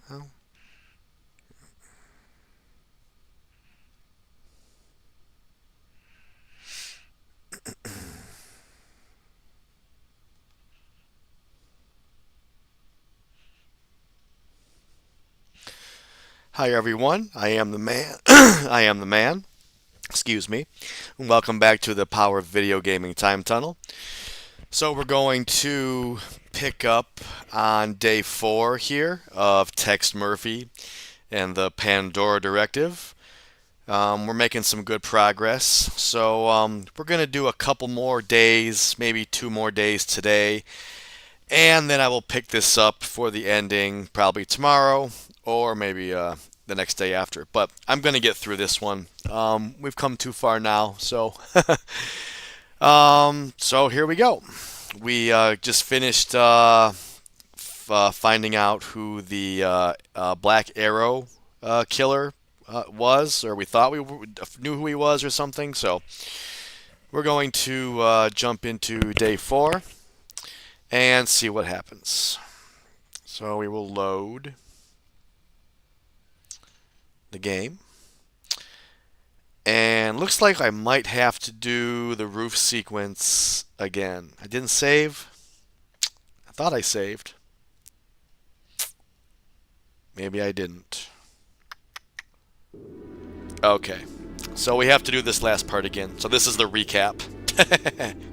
How? Hi everyone, I am the man. I am the man. Excuse me. Welcome back to the Power of Video Gaming Time Tunnel. So we're going to pick up on day 4 here of Text Murphy and the Pandora directive. We're making some good progress. So we're going to do a couple more days, maybe 2 more days today. And then I will pick this up for the ending probably tomorrow or maybe the next day after. But I'm going to get through this one. We've come too far now, so so here we go. We just finished finding out who the Black Arrow killer was, or we thought we knew who he was or something. So we're going to jump into day 4 and see what happens. So we will load the game. And looks like I might have to do the roof sequence again. I didn't save. I thought I saved. Maybe I didn't. Okay. So we have to do this last part again. So this is the recap.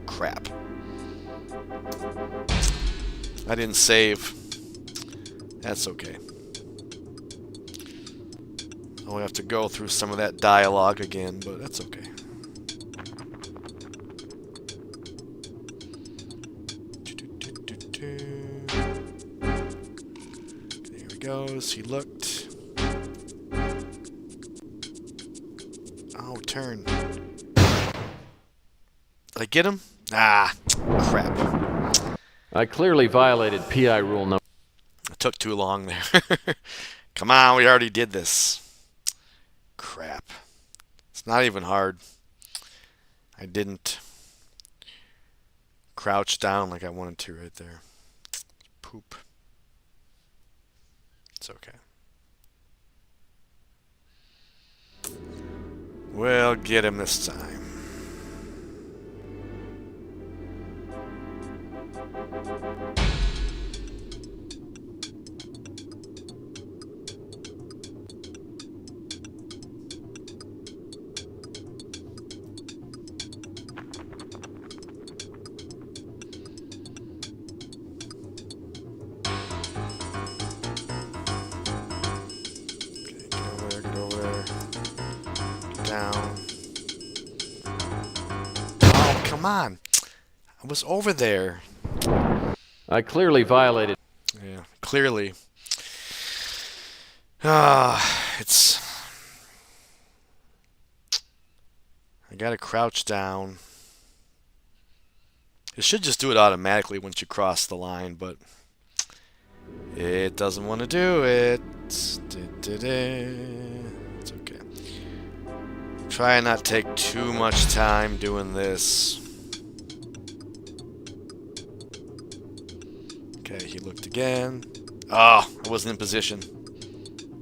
Crap. I didn't save. That's okay. I'll have to go through some of that dialogue again, but that's okay. There he goes. He looked. Oh, turn. Did I get him? Ah, crap. I clearly violated PI rule number. It took too long there. Come on, we already did this. Crap. It's not even hard. I didn't crouch down like I wanted to right there. Poop. It's okay. We'll get him this time. Down. Oh, come on. I was over there. I clearly violated. Yeah, clearly. It's... I gotta crouch down. It should just do it automatically once you cross the line, but it doesn't want to do it. It's okay. Try and not take too much time doing this. Okay, he looked again. Oh, I wasn't in position.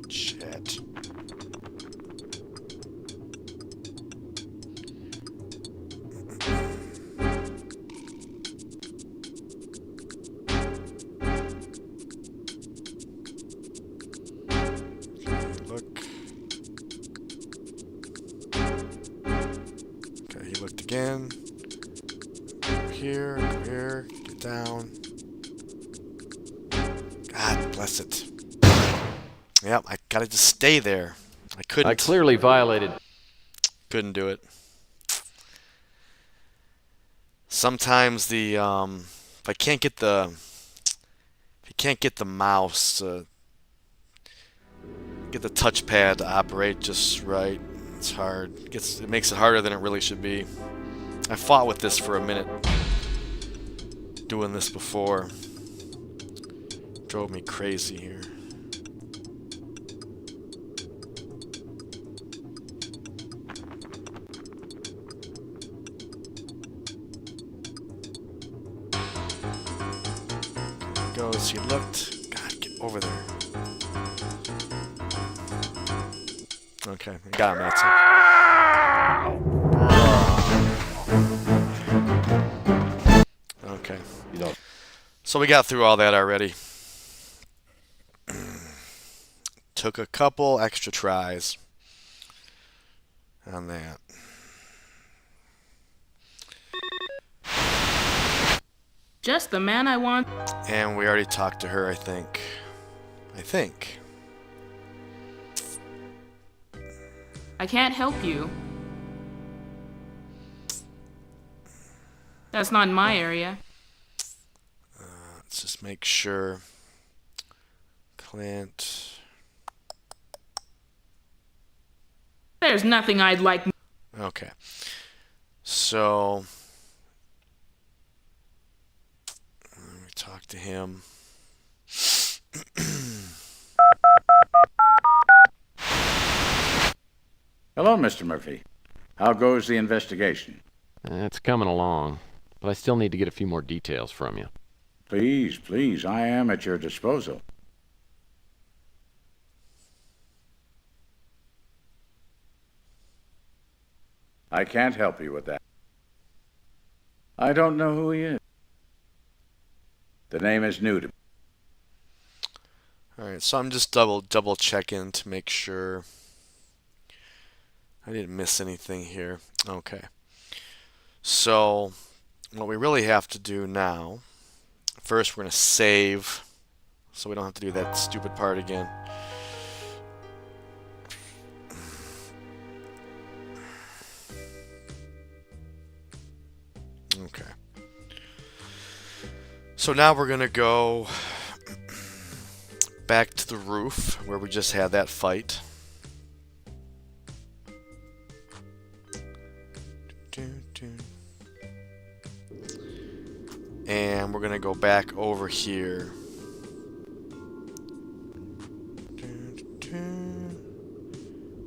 Shit. Again. Come here, get down. God bless it. Yep, I gotta just stay there. I couldn't. I clearly violated. Couldn't do it. Sometimes the if I can't get the mouse get the touchpad to operate just right, it's hard. It makes it harder than it really should be. I fought with this for a minute. Doing this before. Drove me crazy here. There he goes. He looked. God, get over there. Okay, I got him. That's it. Okay. You know, So we got through all that already. Took a couple extra tries on that. Just the man I want. And we already talked to her, I think. I can't help you. That's not in my area. Let's just make sure. Clint. There's nothing I'd like. Okay. So let me talk to him. hello, Mr. Murphy. How goes the investigation? It's coming along, but I still need to get a few more details from you. Please, please, I am at your disposal. I can't help you with that. I don't know who he is. The name is new to me. All right, so I'm just double checking to make sure I didn't miss anything here. Okay. So what we really have to do now, first we're going to save so we don't have to do that stupid part again. Okay. So now we're going to go back to the roof where we just had that fight. And we're going to go back over here.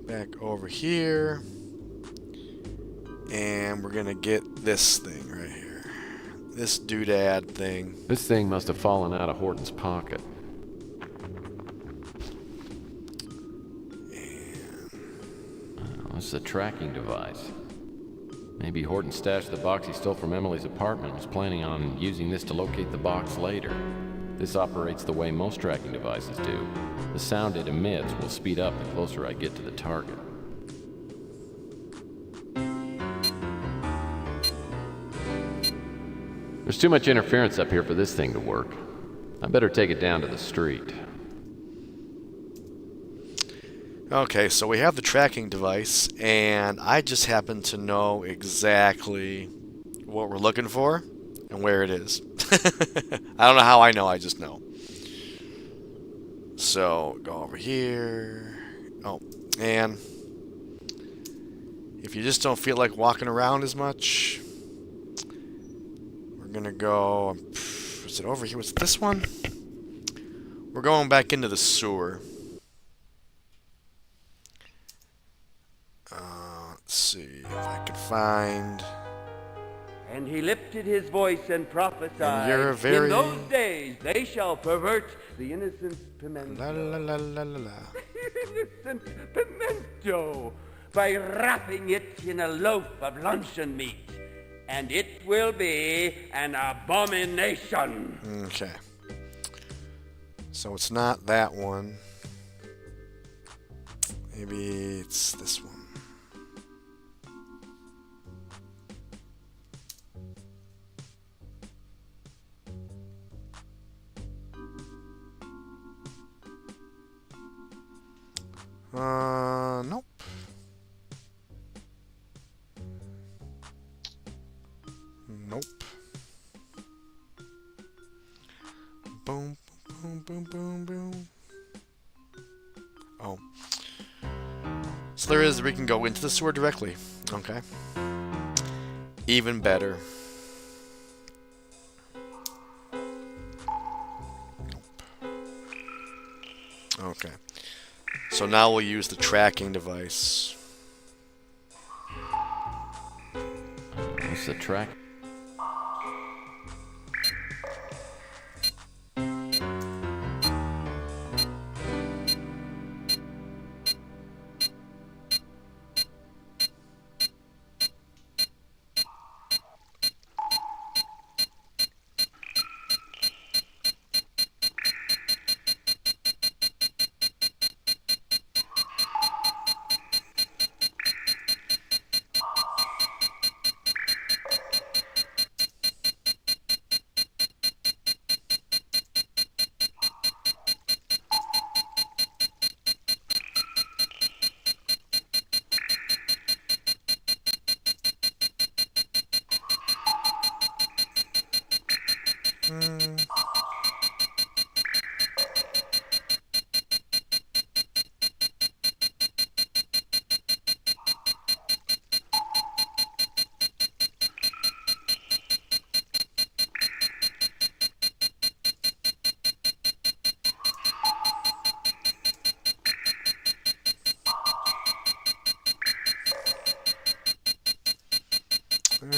Back over here. And we're going to get this thing right here. This doodad thing. This thing must have fallen out of Horton's pocket. This is a tracking device. Maybe Horton stashed the box he stole from Emily's apartment and was planning on using this to locate the box later. This operates the way most tracking devices do. The sound it emits will speed up the closer I get to the target. There's too much interference up here for this thing to work. I better take it down to the street. Okay, so we have the tracking device, and I just happen to know exactly what we're looking for and where it is. I don't know how I know, I just know. So, go over here. Oh, and if you just don't feel like walking around as much, we're gonna go, is it over here? What's this one? We're going back into the sewer. Let's see if I can find. And he lifted his voice and prophesied, And you're very- in those days they shall pervert the innocent pimento. La la la la la la. Innocent pimento, by wrapping it in a loaf of luncheon meat. And it will be an abomination. Okay. So it's not that one. Maybe it's this one. Nope. Nope. Boom, boom, boom, boom, boom. Oh. So there is, we can go into the sewer directly. Okay. Even better. Nope. Okay. So now we'll use the tracking device. What's the track?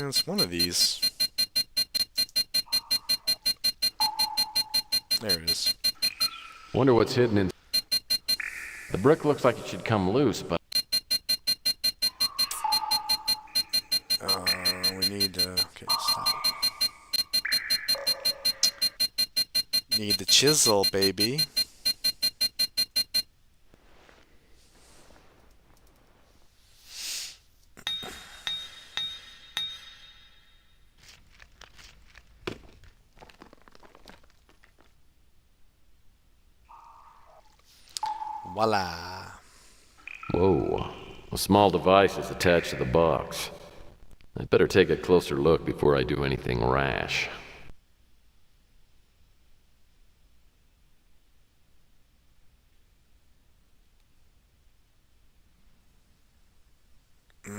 It's one of these. There it is. Wonder what's hidden in... The brick looks like it should come loose, but... We need okay, stop it. Need the chisel, baby. Voila. Whoa. A small device is attached to the box. I'd better take a closer look before I do anything rash.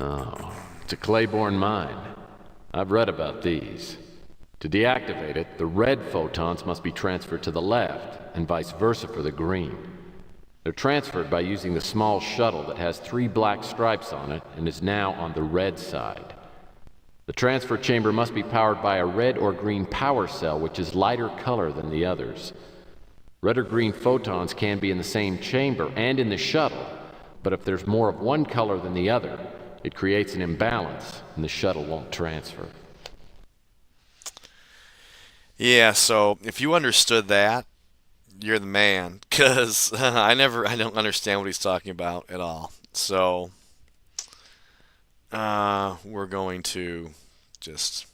Oh, it's a Claiborne mine. I've read about these. To deactivate it, the red photons must be transferred to the left, and vice versa for the green. They're transferred by using the small shuttle that has 3 black stripes on it and is now on the red side. The transfer chamber must be powered by a red or green power cell, which is lighter color than the others. Red or green photons can be in the same chamber and in the shuttle, but if there's more of one color than the other, it creates an imbalance and the shuttle won't transfer. Yeah, so if you understood that, you're the man, because I don't understand what he's talking about at all. So we're going to just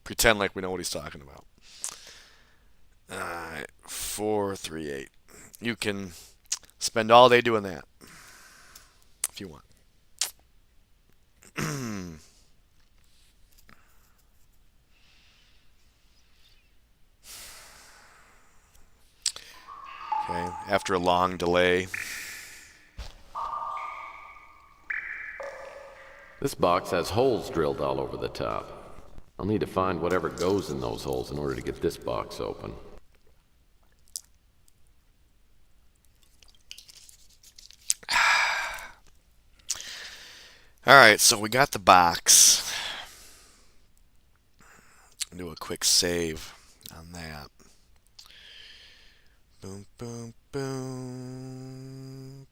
pretend like we know what he's talking about. 438. You can spend all day doing that if you want. Okay, after a long delay. This box has holes drilled all over the top. I'll need to find whatever goes in those holes in order to get this box open. Alright, so we got the box. Do a quick save on that. Boom, boom, boom.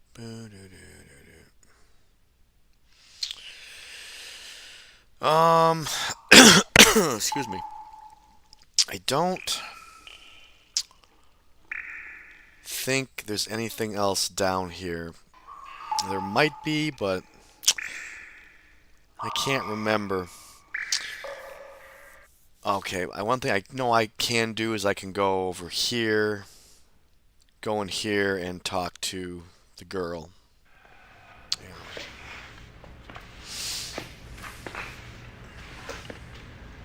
Excuse me. I don't think there's anything else down here. There might be, but I can't remember. Okay, one thing I know I can do is I can go over here, go in here, and talk to the girl.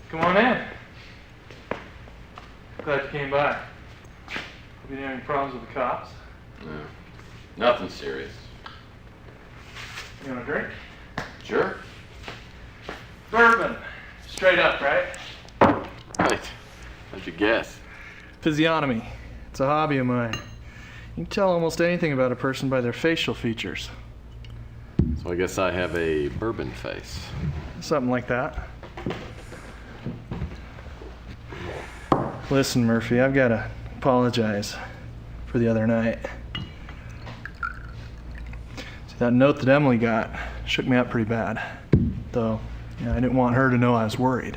Come on in. Glad you came by. Hope you didn't have any problems with the cops. No, nothing serious. You want a drink? Sure. Bourbon. Straight up, right? Right. How'd you guess? Physiognomy. It's a hobby of mine. You can tell almost anything about a person by their facial features. So I guess I have a bourbon face. Something like that. Listen, Murphy, I've got to apologize for the other night. See, that note that Emily got shook me up pretty bad. Though, I didn't want her to know I was worried.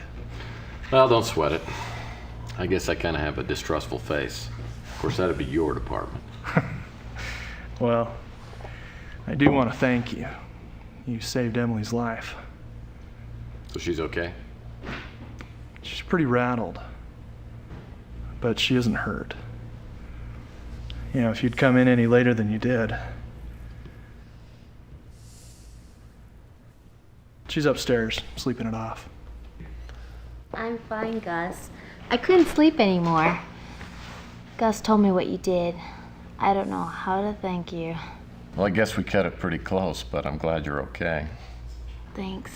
Well, don't sweat it. I guess I kind of have a distrustful face. Of course, that'd be your department. Well, I do want to thank you. You saved Emily's life. So she's okay? She's pretty rattled. But she isn't hurt. If you'd come in any later than you did. She's upstairs, sleeping it off. I'm fine, Gus. I couldn't sleep anymore. Gus told me what you did. I don't know how to thank you. Well, I guess we cut it pretty close, but I'm glad you're okay. Thanks.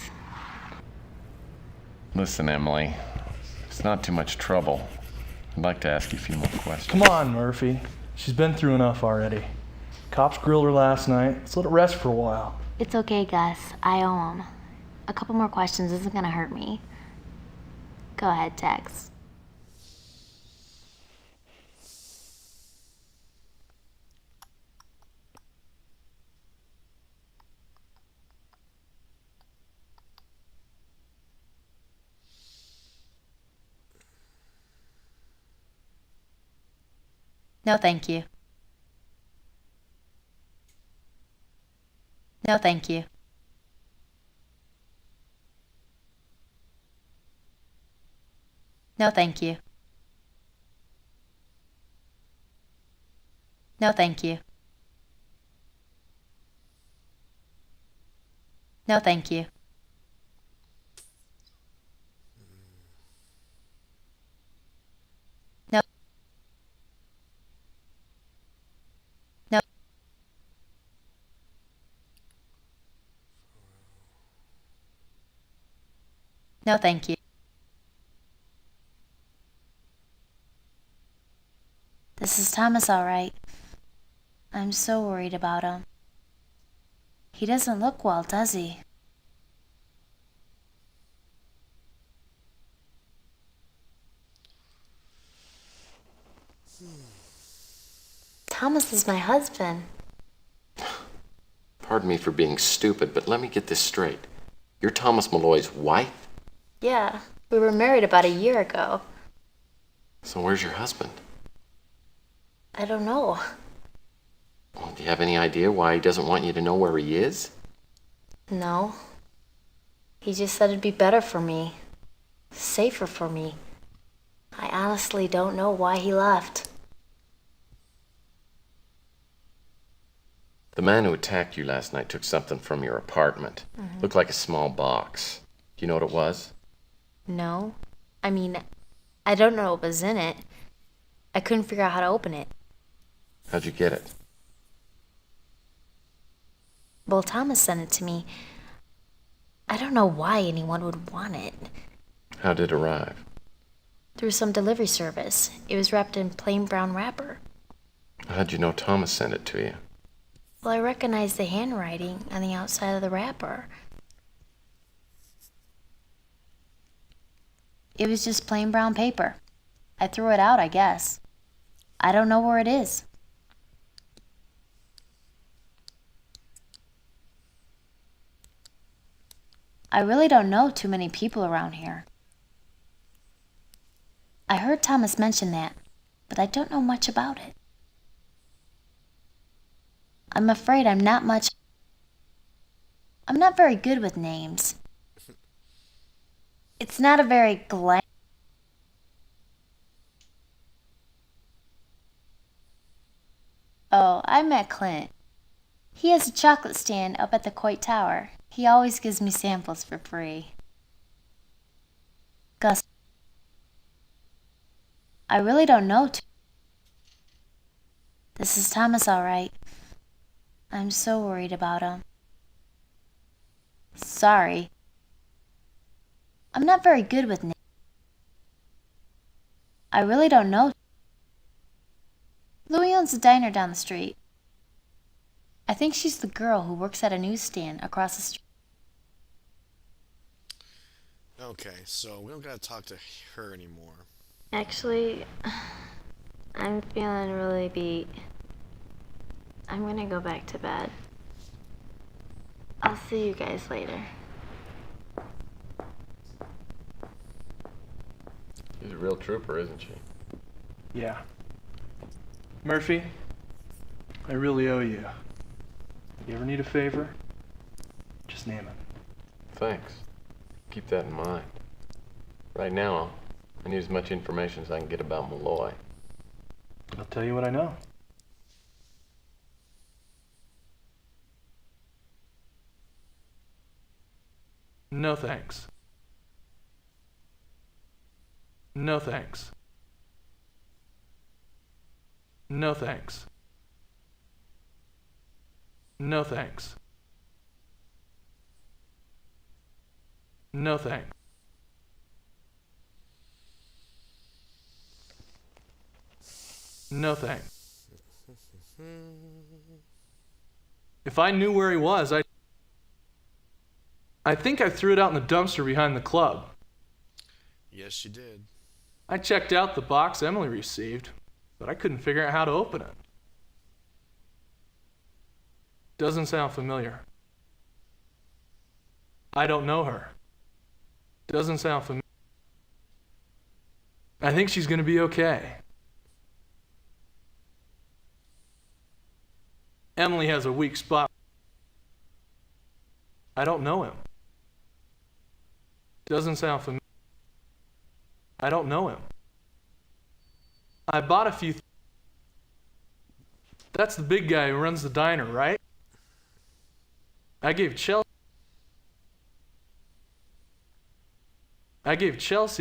Listen, Emily, it's not too much trouble. I'd like to ask you a few more questions. Come on, Murphy. She's been through enough already. Cops grilled her last night. Let's let it rest for a while. It's okay, Gus. I owe him. A couple more questions isn't gonna hurt me. Go ahead, Tex. No, thank you. No, thank you. No, thank you. No, thank you. No, thank you. No. No. No, thank you. This is Thomas, all right. I'm so worried about him. He doesn't look well, does he? Thomas is my husband. Pardon me for being stupid, but let me get this straight. You're Thomas Malloy's wife? Yeah, we were married about a year ago. So where's your husband? I don't know. Well, do you have any idea why he doesn't want you to know where he is? No. He just said it'd be better for me. Safer for me. I honestly don't know why he left. The man who attacked you last night took something from your apartment. Looked like a small box. Do you know what it was? No. I mean, I don't know what was in it. I couldn't figure out how to open it. How'd you get it? Well, Thomas sent it to me. I don't know why anyone would want it. How did it arrive? Through some delivery service. It was wrapped in plain brown wrapper. How'd you know Thomas sent it to you? Well, I recognized the handwriting on the outside of the wrapper. It was just plain brown paper. I threw it out, I guess. I don't know where it is. I really don't know too many people around here. I heard Thomas mention that, but I don't know much about it. I'm afraid I'm not very good with names. It's not a very Oh, I met Clint. He has a chocolate stand up at the Coit Tower. He always gives me samples for free. Gus. I really don't know. This is Thomas, all right. I'm so worried about him. Sorry. I'm not very good with names. I really don't know. Louie owns a diner down the street. I think she's the girl who works at a newsstand across the street. Okay, so we don't gotta talk to her anymore. Actually, I'm feeling really beat. I'm gonna go back to bed. I'll see you guys later. She's a real trooper, isn't she? Yeah. Murphy, I really owe you. You ever need a favor? Just name it. Thanks. Keep that in mind. Right now, I need as much information as I can get about Malloy. I'll tell you what I know. No thanks. No thanks. No thanks. No thanks. No thanks. No thanks. If I knew where he was, I'd... I think I threw it out in the dumpster behind the club. Yes, you did. I checked out the box Emily received, but I couldn't figure out how to open it. Doesn't sound familiar. I don't know her. Doesn't sound familiar. I think she's gonna be okay. Emily has a weak spot. I don't know him. Doesn't sound familiar. I don't know him. I bought a few. That's the big guy who runs the diner, right? I gave Chelsea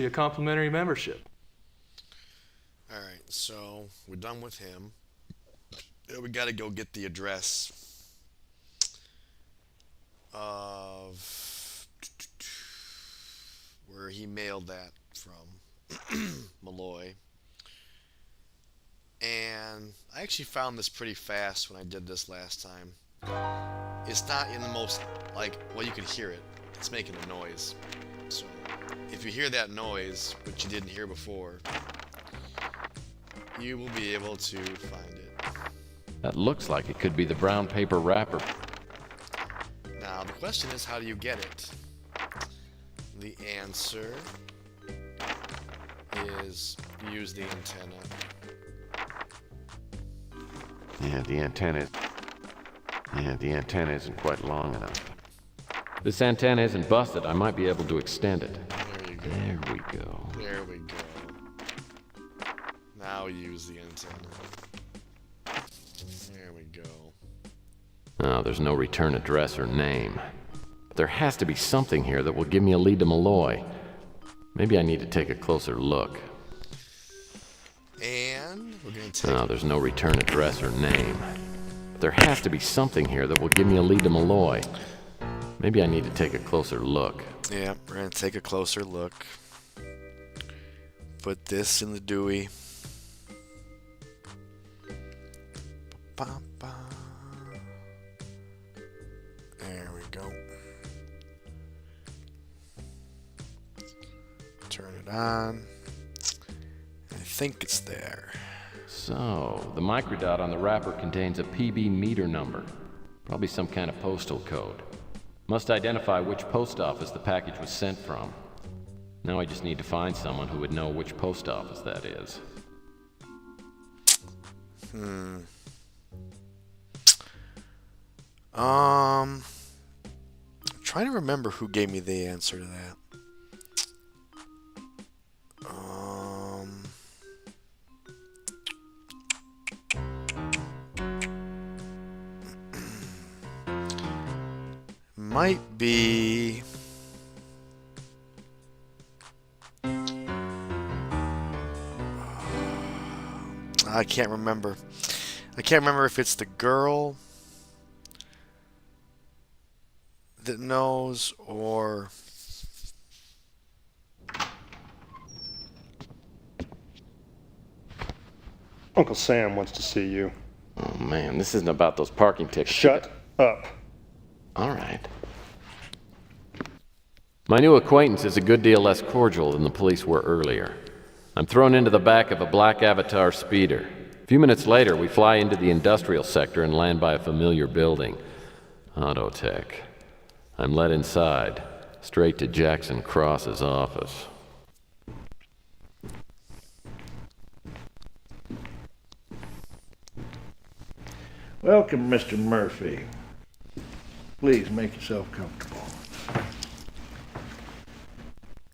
a complimentary membership. All right, so we're done with him. We got to go get the address of where he mailed that from, Malloy. And I actually found this pretty fast when I did this last time. It's not in the most, like, well, you can hear it. It's making a noise. So, if you hear that noise, which you didn't hear before, you will be able to find it. That looks like it could be the brown paper wrapper. Now, the question is, how do you get it? The answer is use the antenna. Yeah, the antenna isn't quite long enough. This antenna isn't busted. I might be able to extend it. There you go. There we go. There we go. Now use the antenna. There we go. Oh, there's no return address or name. But there has to be something here that will give me a lead to Malloy. Maybe I need to take a closer look. And we're going to take... Oh, there's no return address or name. But there has to be something here that will give me a lead to Malloy. Maybe I need to take a closer look. Yeah, we're going to take a closer look. Put this in the Dewey. Ba-ba. There we go. Turn it on. I think it's there. So, the microdot on the wrapper contains a PB meter number. Probably some kind of postal code. Must identify which post office the package was sent from. Now I just need to find someone who would know which post office that is. Trying to remember who gave me the answer to that. Might be... I can't remember. I can't remember if it's the girl that knows or... Uncle Sam wants to see you. Oh man, this isn't about those parking tickets. Shut up. All right. My new acquaintance is a good deal less cordial than the police were earlier. I'm thrown into the back of a black Avatar speeder. A few minutes later, we fly into the industrial sector and land by a familiar building. Autotech. I'm led inside, straight to Jackson Cross's office. Welcome, Mr. Murphy. Please make yourself comfortable.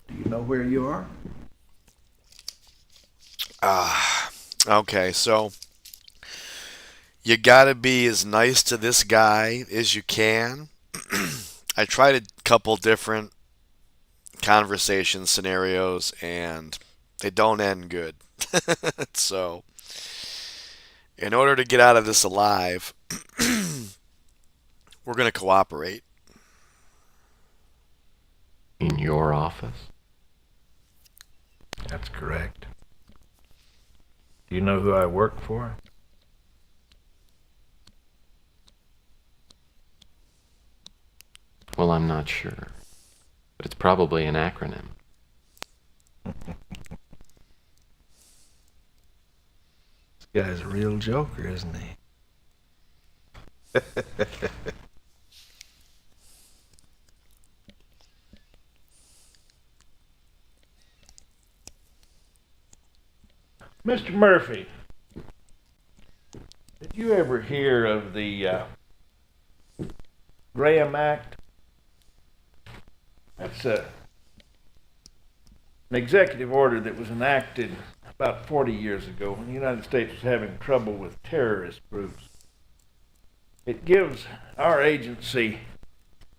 Do you know where you are? Okay, so you gotta be as nice to this guy as you can. I tried a couple different conversation scenarios and they don't end good. So, in order to get out of this alive, we're gonna cooperate. In your office? That's correct. Do you know who I work for? Well, I'm not sure. but it's probably an acronym. This guy's a real joker, isn't he? Mr. Murphy, did you ever hear of the Graham Act? That's an executive order that was enacted about 40 years ago when the United States was having trouble with terrorist groups. It gives our agency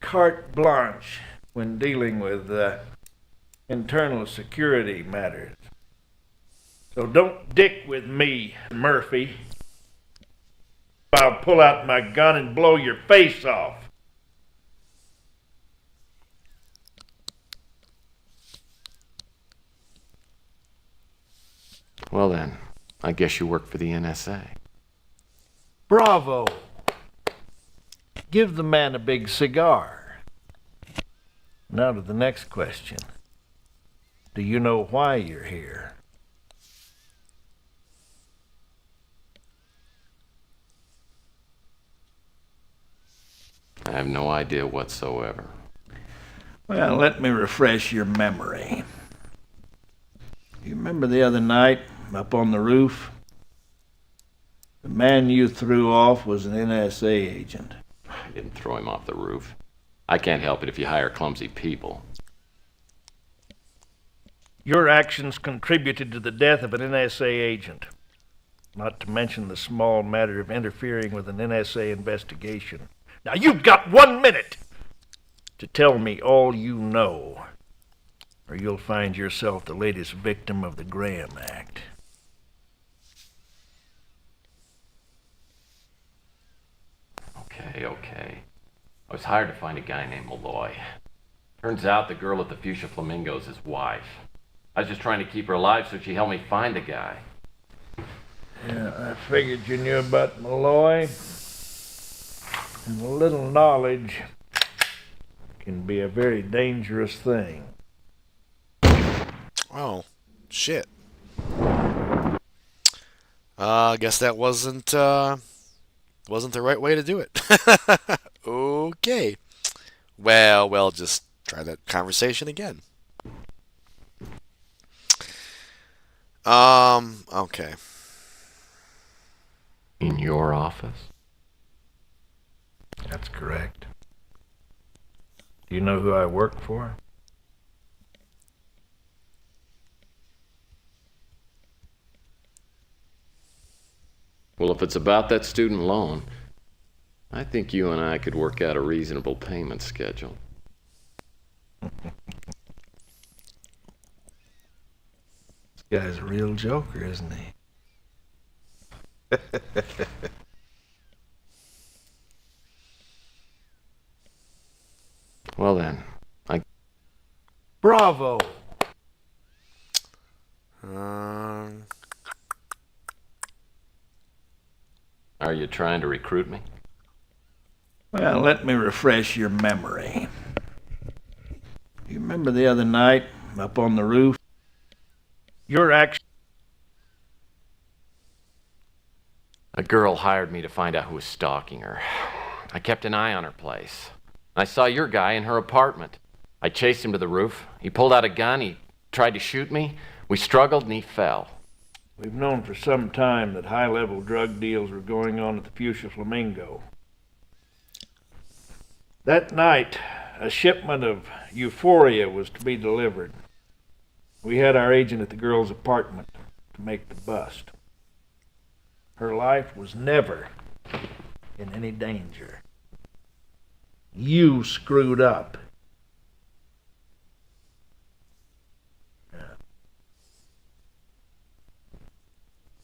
carte blanche when dealing with internal security matters. So don't dick with me, Murphy. I'll pull out my gun and blow your face off. Well then, I guess you work for the NSA. Bravo! Give the man a big cigar. Now to the next question. Do you know why you're here? I have no idea whatsoever. Well, let me refresh your memory. You remember the other night, up on the roof? The man you threw off was an NSA agent. I didn't throw him off the roof. I can't help it if you hire clumsy people. Your actions contributed to the death of an NSA agent, not to mention the small matter of interfering with an NSA investigation. Now you've got 1 minute to tell me all you know, or you'll find yourself the latest victim of the Graham Act. Okay. I was hired to find a guy named Malloy. Turns out the girl at the Fuchsia Flamingo's his wife. I was just trying to keep her alive so she'd help me find the guy. Yeah, I figured you knew about Malloy. And a little knowledge can be a very dangerous thing. Oh, shit. I guess that wasn't the right way to do it. Okay. Well, we'll just try that conversation again. Okay. In your office? That's correct. Do you know who I work for? Well, if it's about that student loan, I think you and I could work out a reasonable payment schedule. This guy's a real joker, isn't he? Well then, Bravo! Are you trying to recruit me? Well, let me refresh your memory. You remember the other night, up on the roof? Your action... A girl hired me to find out who was stalking her. I kept an eye on her place. I saw your guy in her apartment. I chased him to the roof. He pulled out a gun. He tried to shoot me. We struggled and he fell. We've known for some time that high-level drug deals were going on at the Fuchsia Flamingo. That night, a shipment of euphoria was to be delivered. We had our agent at the girl's apartment to make the bust. Her life was never in any danger. You screwed up.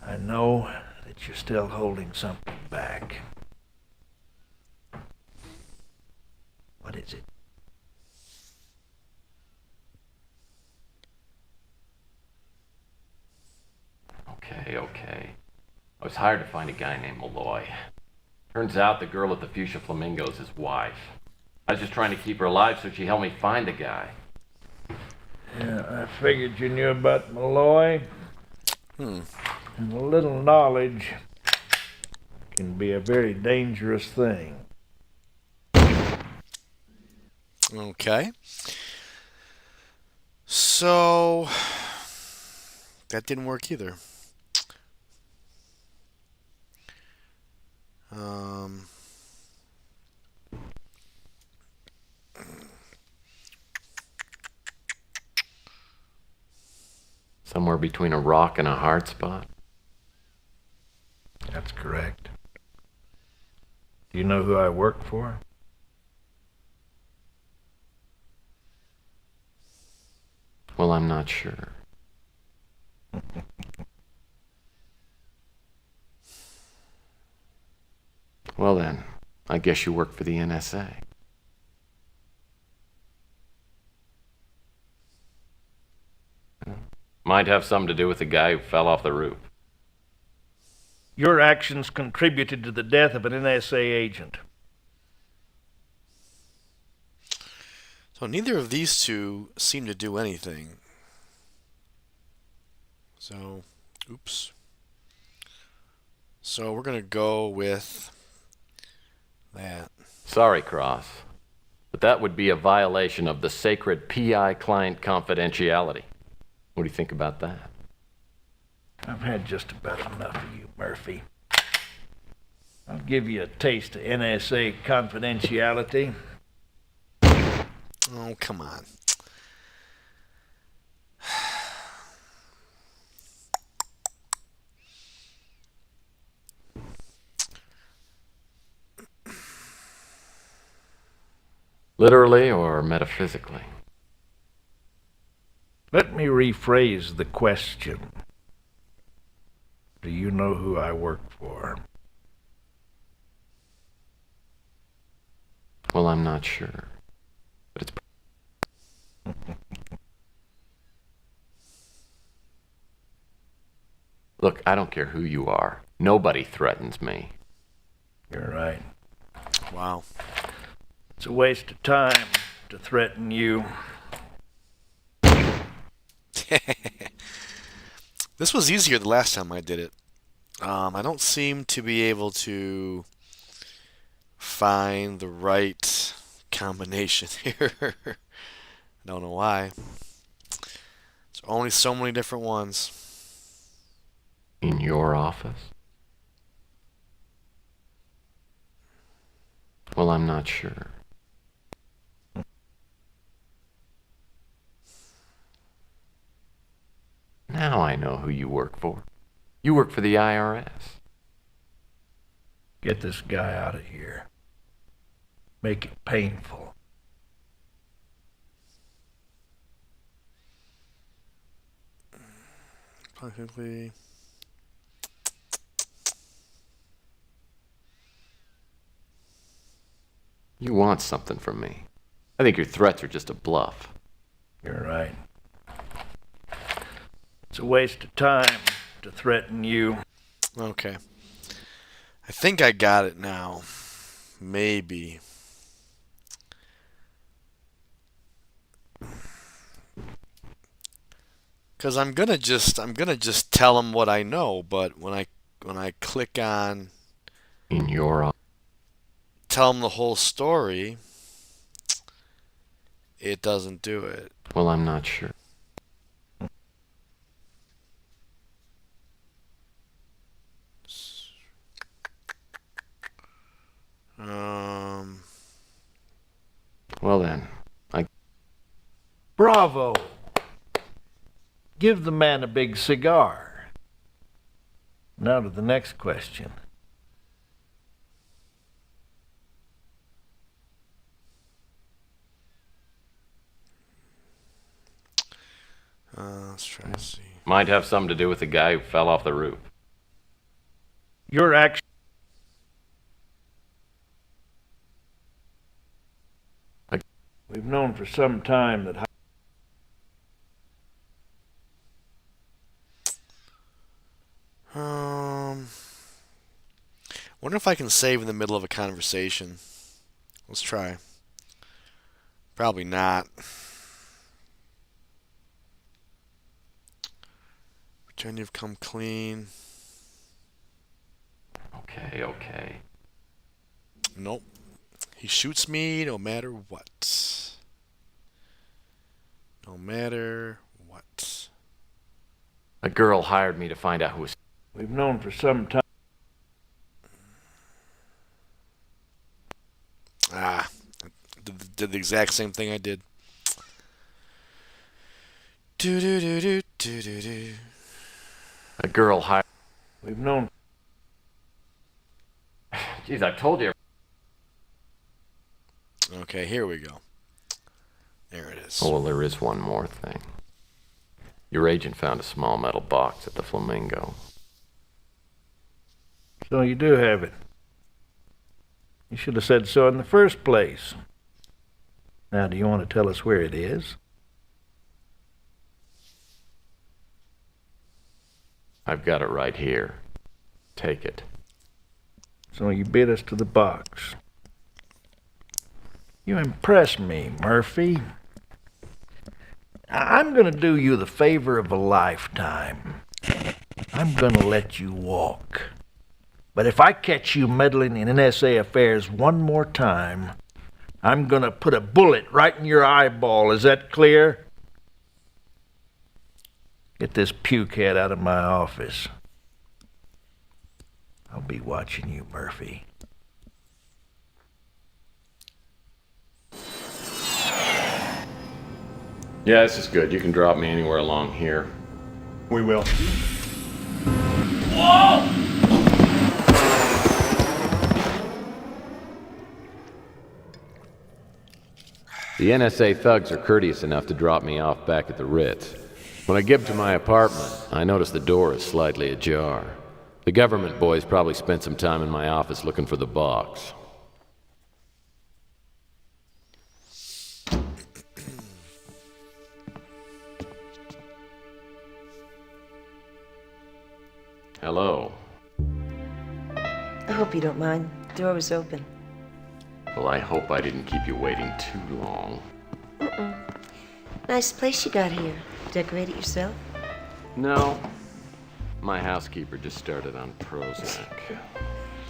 I know that you're still holding something back. What is it? Okay. I was hired to find a guy named Malloy. Turns out the girl at the Fuchsia Flamingo's his wife. I was just trying to keep her alive so she'd help me find the guy. Yeah, I figured you knew about Malloy. Hmm. And a little knowledge can be a very dangerous thing. Okay. So that didn't work either. Um, Somewhere between a rock and a hard spot? That's correct. Do you know who I work for? Well, I'm not sure. Well then, I guess you work for the NSA. Might have something to do with the guy who fell off the roof. Your actions contributed to the death of an NSA agent. so neither of these two seem to do anything. So, oops. So we're going to go with that. Sorry, Cross, but that would be a violation of the sacred PI client confidentiality. What do you think about that? I've had just about enough of you, Murphy. I'll give you a taste of NSA confidentiality. Oh, come on. Literally or metaphysically? Let me rephrase the question. Do you know who I work for? Well, I'm not sure. But it's... Look, I don't care who you are. Nobody threatens me. You're right. Wow. It's a waste of time to threaten you. This was easier the last time I did it. I don't seem to be able to find the right combination here. I don't know why. There's only so many different ones. In your office? Well, I'm not sure. Now I know who you work for. You work for the IRS. Get this guy out of here. Make it painful. Technically. You want something from me. I think your threats are just a bluff. You're right. It's a waste of time to threaten you. Okay. I think I got it now. Maybe. Cause I'm gonna just tell him what I know, but when I click on In your office. tell him the whole story, it doesn't do it. Well, I'm not sure. Um, Well then, Bravo! Give the man a big cigar. Now to the next question. let's try to see. might have something to do with the guy who fell off the roof. Your action. We've known for some time that. Wonder if I can save in the middle of a conversation. Let's try. Probably not. Can you come clean? Okay, okay. Nope. He shoots me no matter what. No matter what. A girl hired me to find out who was... We've known for some time. Ah. Did the exact same thing I did. Do do do do do do do. A girl hired... We've known. Jeez, I told you. Okay, here we go. There it is. Oh, well, there is one more thing. Your agent found a small metal box at the Flamingo. So you do have it. You should have said so in the first place. Now, do you want to tell us where it is? I've got it right here. Take it. So you beat us to the box. You impress me, Murphy. I'm gonna do you the favor of a lifetime. I'm gonna let you walk. But if I catch you meddling in NSA affairs one more time, I'm gonna put a bullet right in your eyeball. Is that clear? Get this pukehead out of my office. I'll be watching you, Murphy. Yeah, this is good. You can drop me anywhere along here. We will. The NSA thugs are courteous enough to drop me off back at the Ritz. When I get to my apartment, I notice the door is slightly ajar. The government boys probably spent some time in my office looking for the box. Hello. I hope you don't mind. The door was open. Well, I hope I didn't keep you waiting too long. Nice place you got here. Decorate it yourself? No. My housekeeper just started on Prozac.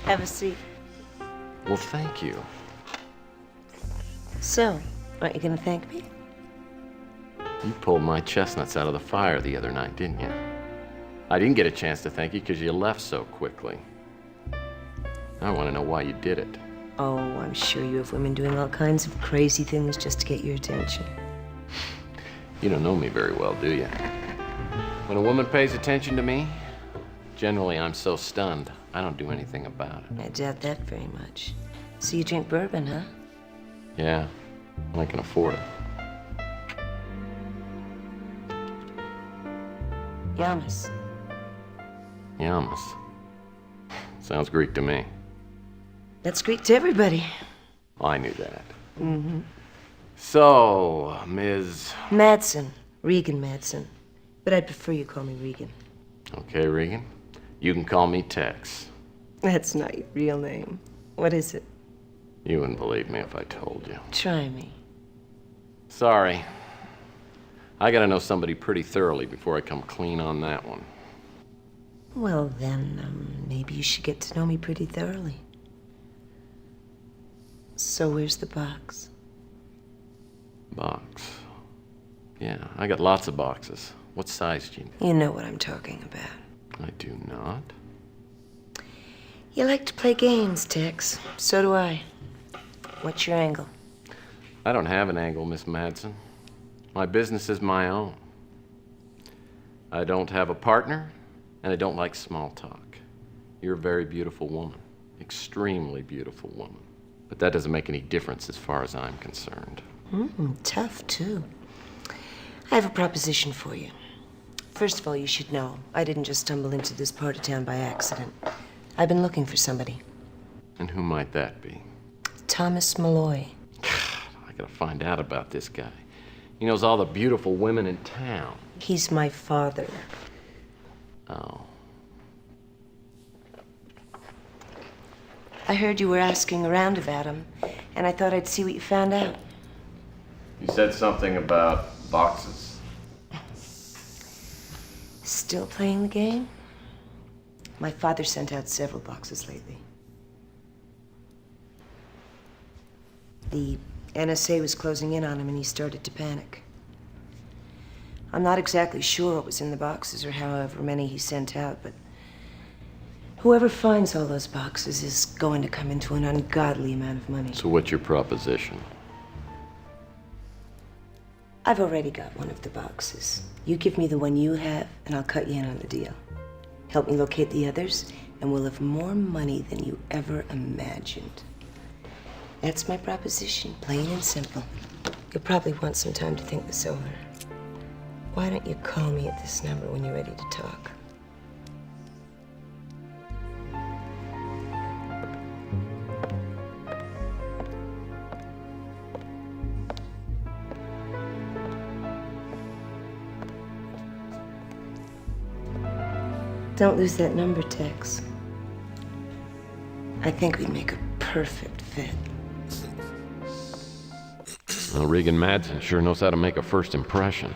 Have a seat. Well, thank you. So, aren't you gonna thank me? You pulled my chestnuts out of the fire the other night, didn't you? I didn't get a chance to thank you because you left so quickly. I want to know why you did it. Oh, I'm sure you have women doing all kinds of crazy things just to get your attention. You don't know me very well, do you? When a woman pays attention to me, generally I'm so stunned, I don't do anything about it. I doubt that very much. So you drink bourbon, huh? Yeah, I can afford it. Yamas. Yamas. Sounds Greek to me. That's Greek to everybody. I knew that. Mm-hmm. So, Ms. Madsen. Regan Madsen. But I'd prefer you call me Regan. Okay, Regan. You can call me Tex. That's not your real name. What is it? You wouldn't believe me if I told you. Try me. Sorry. I gotta know somebody pretty thoroughly before I come clean on that one. Well, then, maybe you should get to know me pretty thoroughly. So where's the box? Box. Yeah, I got lots of boxes. What size do you need? You know what I'm talking about. I do not. You like to play games, Tex. So do I. What's your angle? I don't have an angle, Miss Madsen. My business is my own. I don't have a partner, and I don't like small talk. You're a very beautiful woman. Extremely beautiful woman. But that doesn't make any difference as far as I'm concerned. Tough, too. I have a proposition for you. First of all, you should know, I didn't just stumble into this part of town by accident. I've been looking for somebody. And who might that be? Thomas Malloy. I gotta find out about this guy. He knows all the beautiful women in town. He's my father. Oh. I heard you were asking around about him, and I thought I'd see what you found out. You said something about boxes. Still playing the game? My father sent out several boxes lately. The NSA was closing in on him and he started to panic. I'm not exactly sure what was in the boxes or however many he sent out, but whoever finds all those boxes is going to come into an ungodly amount of money. So what's your proposition? I've already got one of the boxes. You give me the one you have, and I'll cut you in on the deal. Help me locate the others, and we'll have more money than you ever imagined. That's my proposition, plain and simple. You'll probably want some time to think this over. Why don't you call me at this number when you're ready to talk? Don't lose that number, Tex. I think we'd make a perfect fit. Well, Regan Madsen sure knows how to make a first impression.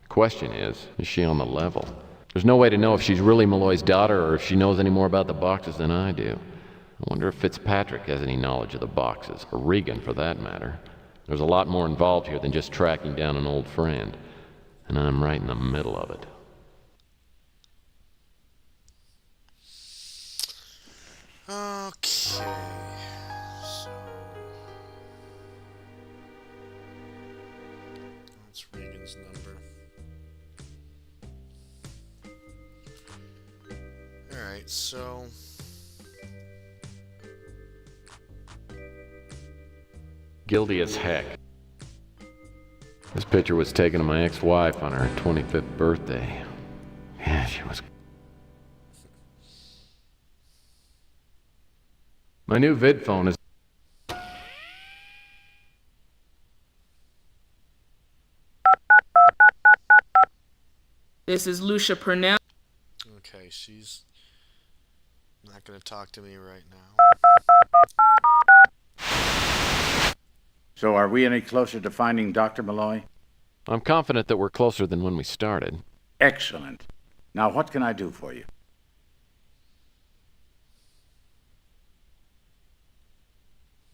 The question is she on the level? There's no way to know if she's really Malloy's daughter or if she knows any more about the boxes than I do. I wonder if Fitzpatrick has any knowledge of the boxes, or Regan for that matter. There's a lot more involved here than just tracking down an old friend. And I'm right in the middle of it. Okay, so that's Regan's number. Alright, so Guilty as heck. This picture was taken of my ex-wife on her 25th birthday. Yeah, she was... My new vid phone is... This is Lucia Purnell. okay, she's not gonna talk to me right now. So are we any closer to finding Dr. Malloy? I'm confident that we're closer than when we started. Excellent. Now what can I do for you?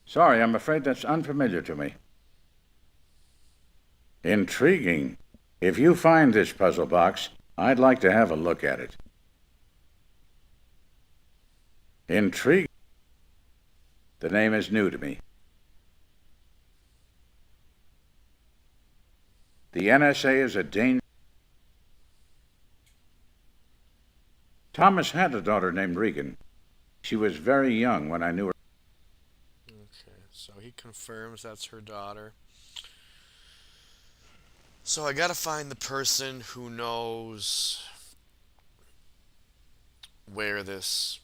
Sorry, I'm afraid that's unfamiliar to me. Intriguing. If you find this puzzle box, I'd like to have a look at it. Intriguing. The name is new to me. The NSA is a danger. Thomas had a daughter named Regan. She was very young when I knew her. Okay, so he confirms that's her daughter. So I gotta find the person who knows where this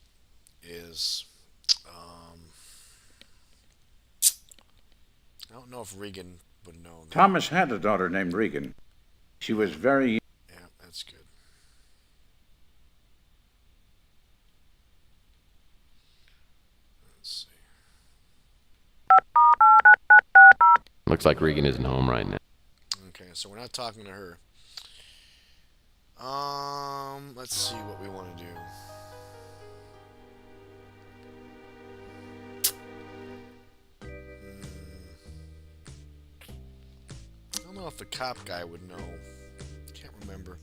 is. I don't know if Regan would know that. Thomas had a daughter named Regan. She was very young. Yeah, that's good. Let's see. Looks like Regan isn't home right now. Okay, so we're not talking to her. Let's see what we want to do. I don't know if the cop guy would know. Can't remember.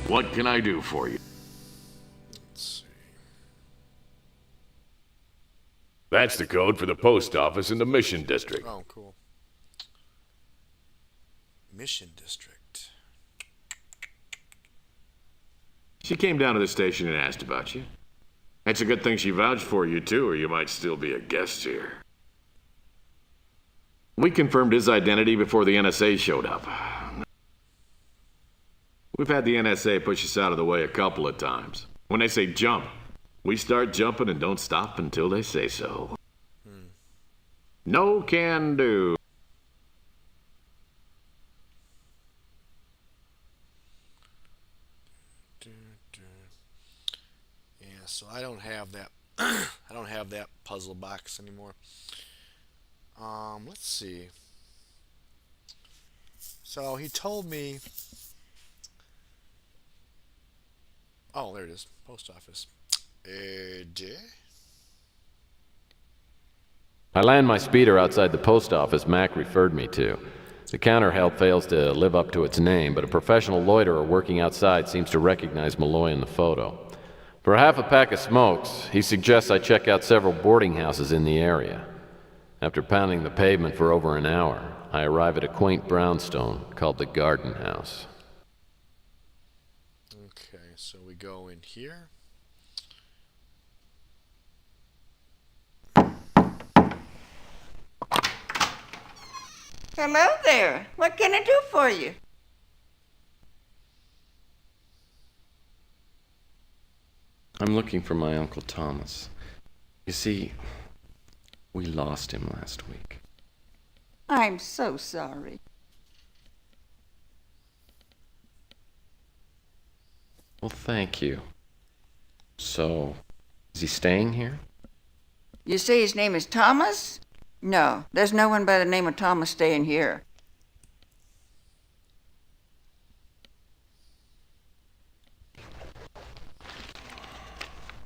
What can I do for you? Let's see. That's the code for the post office in the Mission District. Oh, cool. Mission District. She came down to the station and asked about you. It's a good thing she vouched for you, too, or you might still be a guest here. We confirmed his identity before the NSA showed up. We've had the NSA push us out of the way a couple of times. When they say jump, we start jumping and don't stop until they say so. No can do. Yeah, so I don't have that. I don't have that puzzle box anymore. Let's see. So he told me Oh, there it is. Post office. I land my speeder outside the post office Mac referred me to. The counter help fails to live up to its name, but a professional loiterer working outside seems to recognize Malloy in the photo. For half a pack of smokes, he suggests I check out several boarding houses in the area. After pounding the pavement for over an hour, I arrive at a quaint brownstone called the Garden House. Okay, so we go in here. Hello there. What can I do for you? I'm looking for my Uncle Thomas. You see, we lost him last week. I'm so sorry. Well, thank you. So, is he staying here? You say his name is Thomas? No, there's no one by the name of Thomas staying here.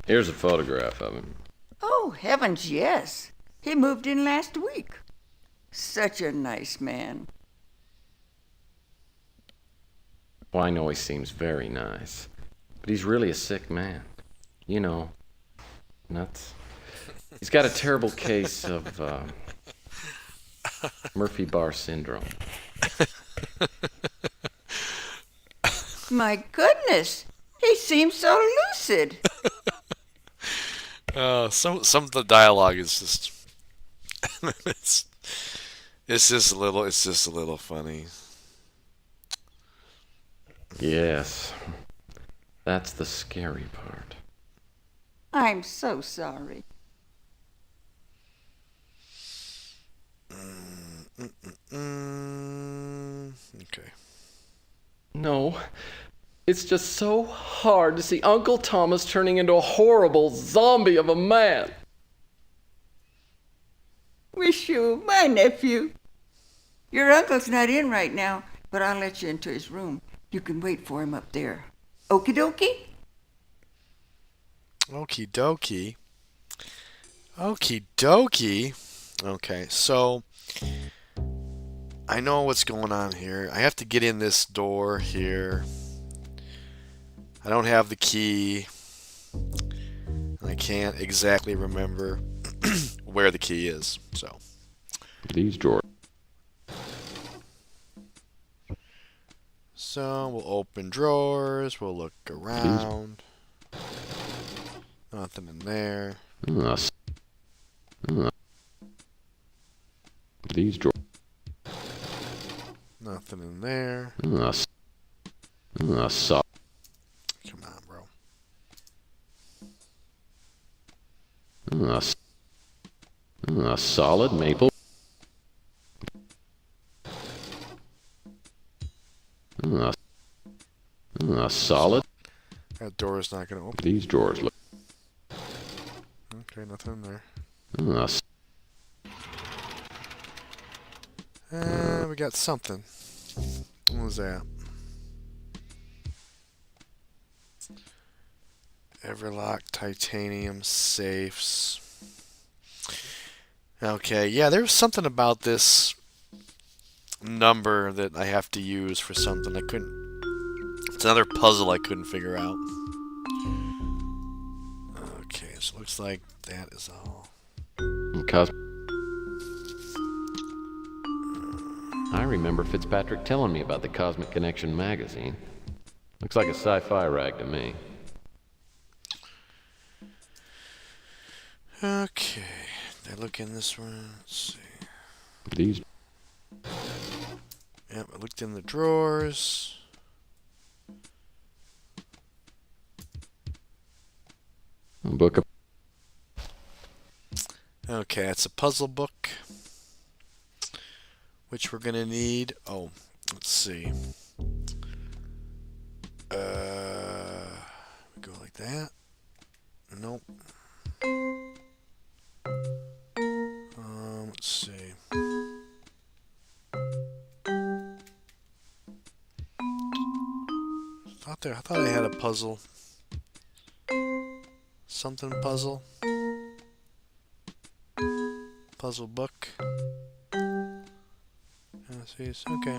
Here's a photograph of him. Oh, heavens, yes. He moved in last week. Such a nice man. Well, I know he seems very nice, but he's really a sick man. You know, nuts. He's got a terrible case of Murphy Bar syndrome. My goodness, he seems so lucid. Some of the dialogue is just it's just a little funny. Yes, that's the scary part. I'm so sorry. Okay. No, it's just so hard to see Uncle Thomas turning into a horrible zombie of a man. Wish you, my nephew. Your uncle's not in right now, but I'll let you into his room. You can wait for him up there. Okie dokie? Okie dokie. Okie dokie. Okay, so I know what's going on here. I have to get in this door here. I don't have the key. And I can't exactly remember where the key is. So These drawers. So we'll open drawers. We'll look around. Nothing in there. These drawers. Nothing in there. So. Come on, bro. Solid maple. Solid. That door is not going to open. These drawers look. Okay, nothing in there. We got something. What was that? Everlock titanium safes. Okay, yeah, there was something about this number that I have to use for something. I couldn't. It's another puzzle I couldn't figure out. Okay, so it looks like that is all. I remember Fitzpatrick telling me about the Cosmic Connection magazine. Looks like a sci-fi rag to me. Okay, did I look in this one? Let's see. These. Yep, I looked in the drawers. Book of. Okay, it's a puzzle book, which we're gonna need. Oh, let's see. We go like that. Nope. Let's see. I thought I had a puzzle. something puzzle. Puzzle book. Okay.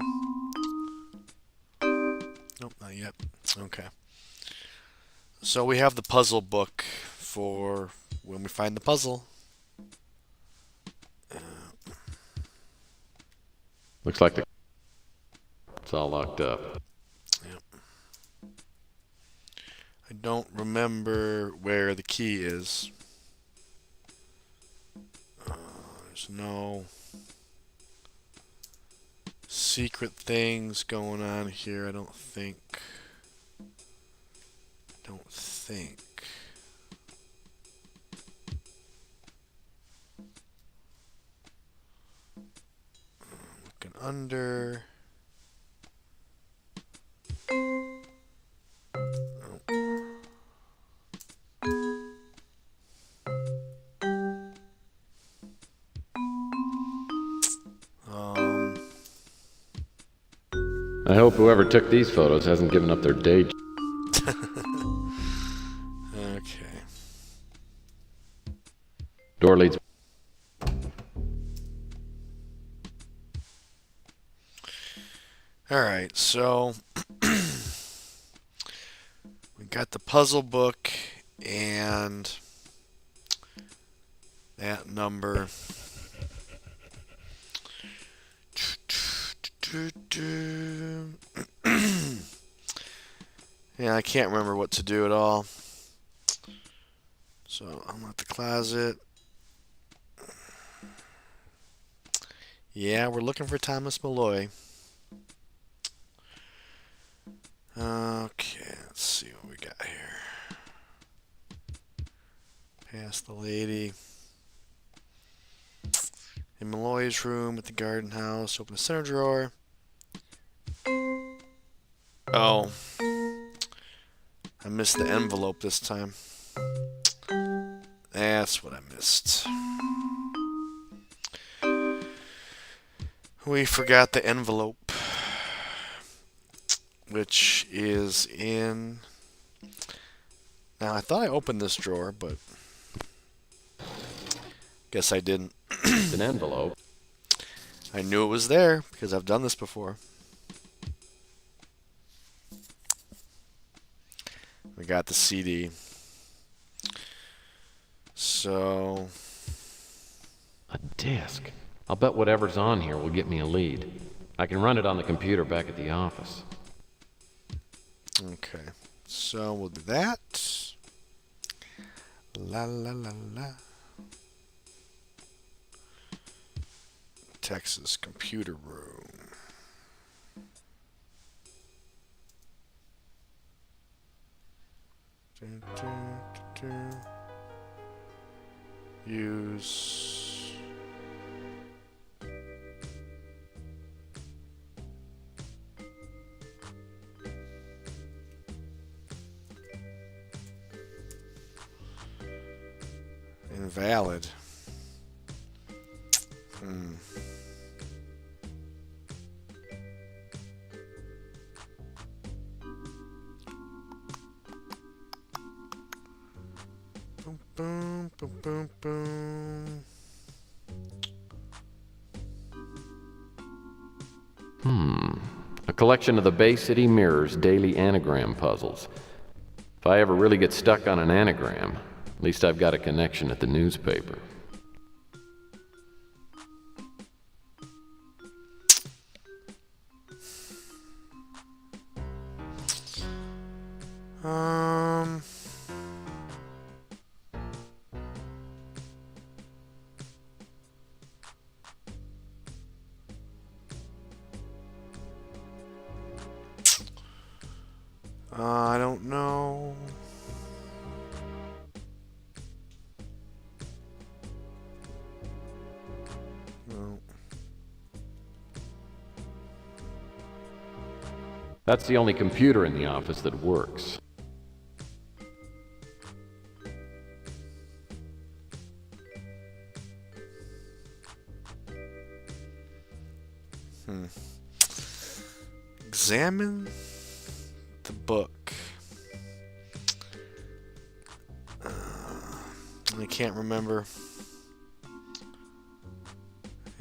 Nope, not yet. Okay. So we have the puzzle book for when we find the puzzle. Looks like it's all locked up. Yep. I don't remember where the key is. There's no secret things going on here, I don't think. Looking under. I hope whoever took these photos hasn't given up their day. Okay. Door leads. Alright, so we got the puzzle book and that number. Yeah, I can't remember what to do at all. So I'm at the closet. Yeah, we're looking for Thomas Malloy. Okay, let's see what we got here. Past the lady. In Malloy's room at the garden house. Open the center drawer. Oh. I missed the envelope this time. That's what I missed. We forgot the envelope, which is in... Now, I thought I opened this drawer, but guess I didn't. An envelope. I knew it was there because I've done this before. We got the CD. So... A disc. I'll bet whatever's on here will get me a lead. I can run it on the computer back at the office. Okay. So we'll do that. La la la la. Texas computer room. Use invalid. Boom, boom, boom, boom. A collection of the Bay City Mirror's daily anagram puzzles. If I ever really get stuck on an anagram, at least I've got a connection at the newspaper. I don't know. No. That's the only computer in the office that works. Examine the book. I can't remember.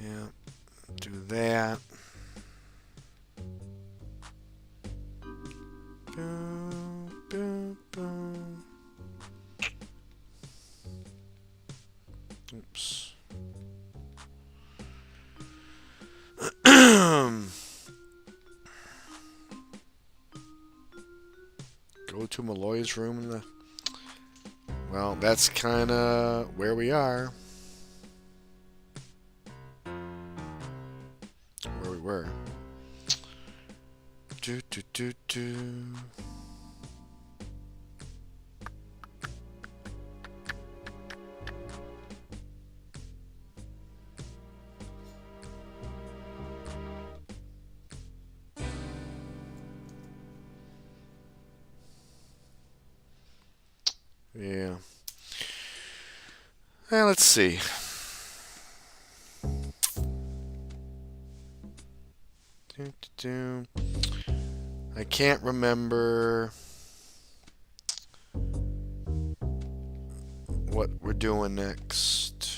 Yeah, do that. Boom, boom, boom. Oops. Go to Malloy's room in the... Well, that's kind of where we are. Where we were. Do, do, do, do. Yeah. Well, let's see. I can't remember what we're doing next.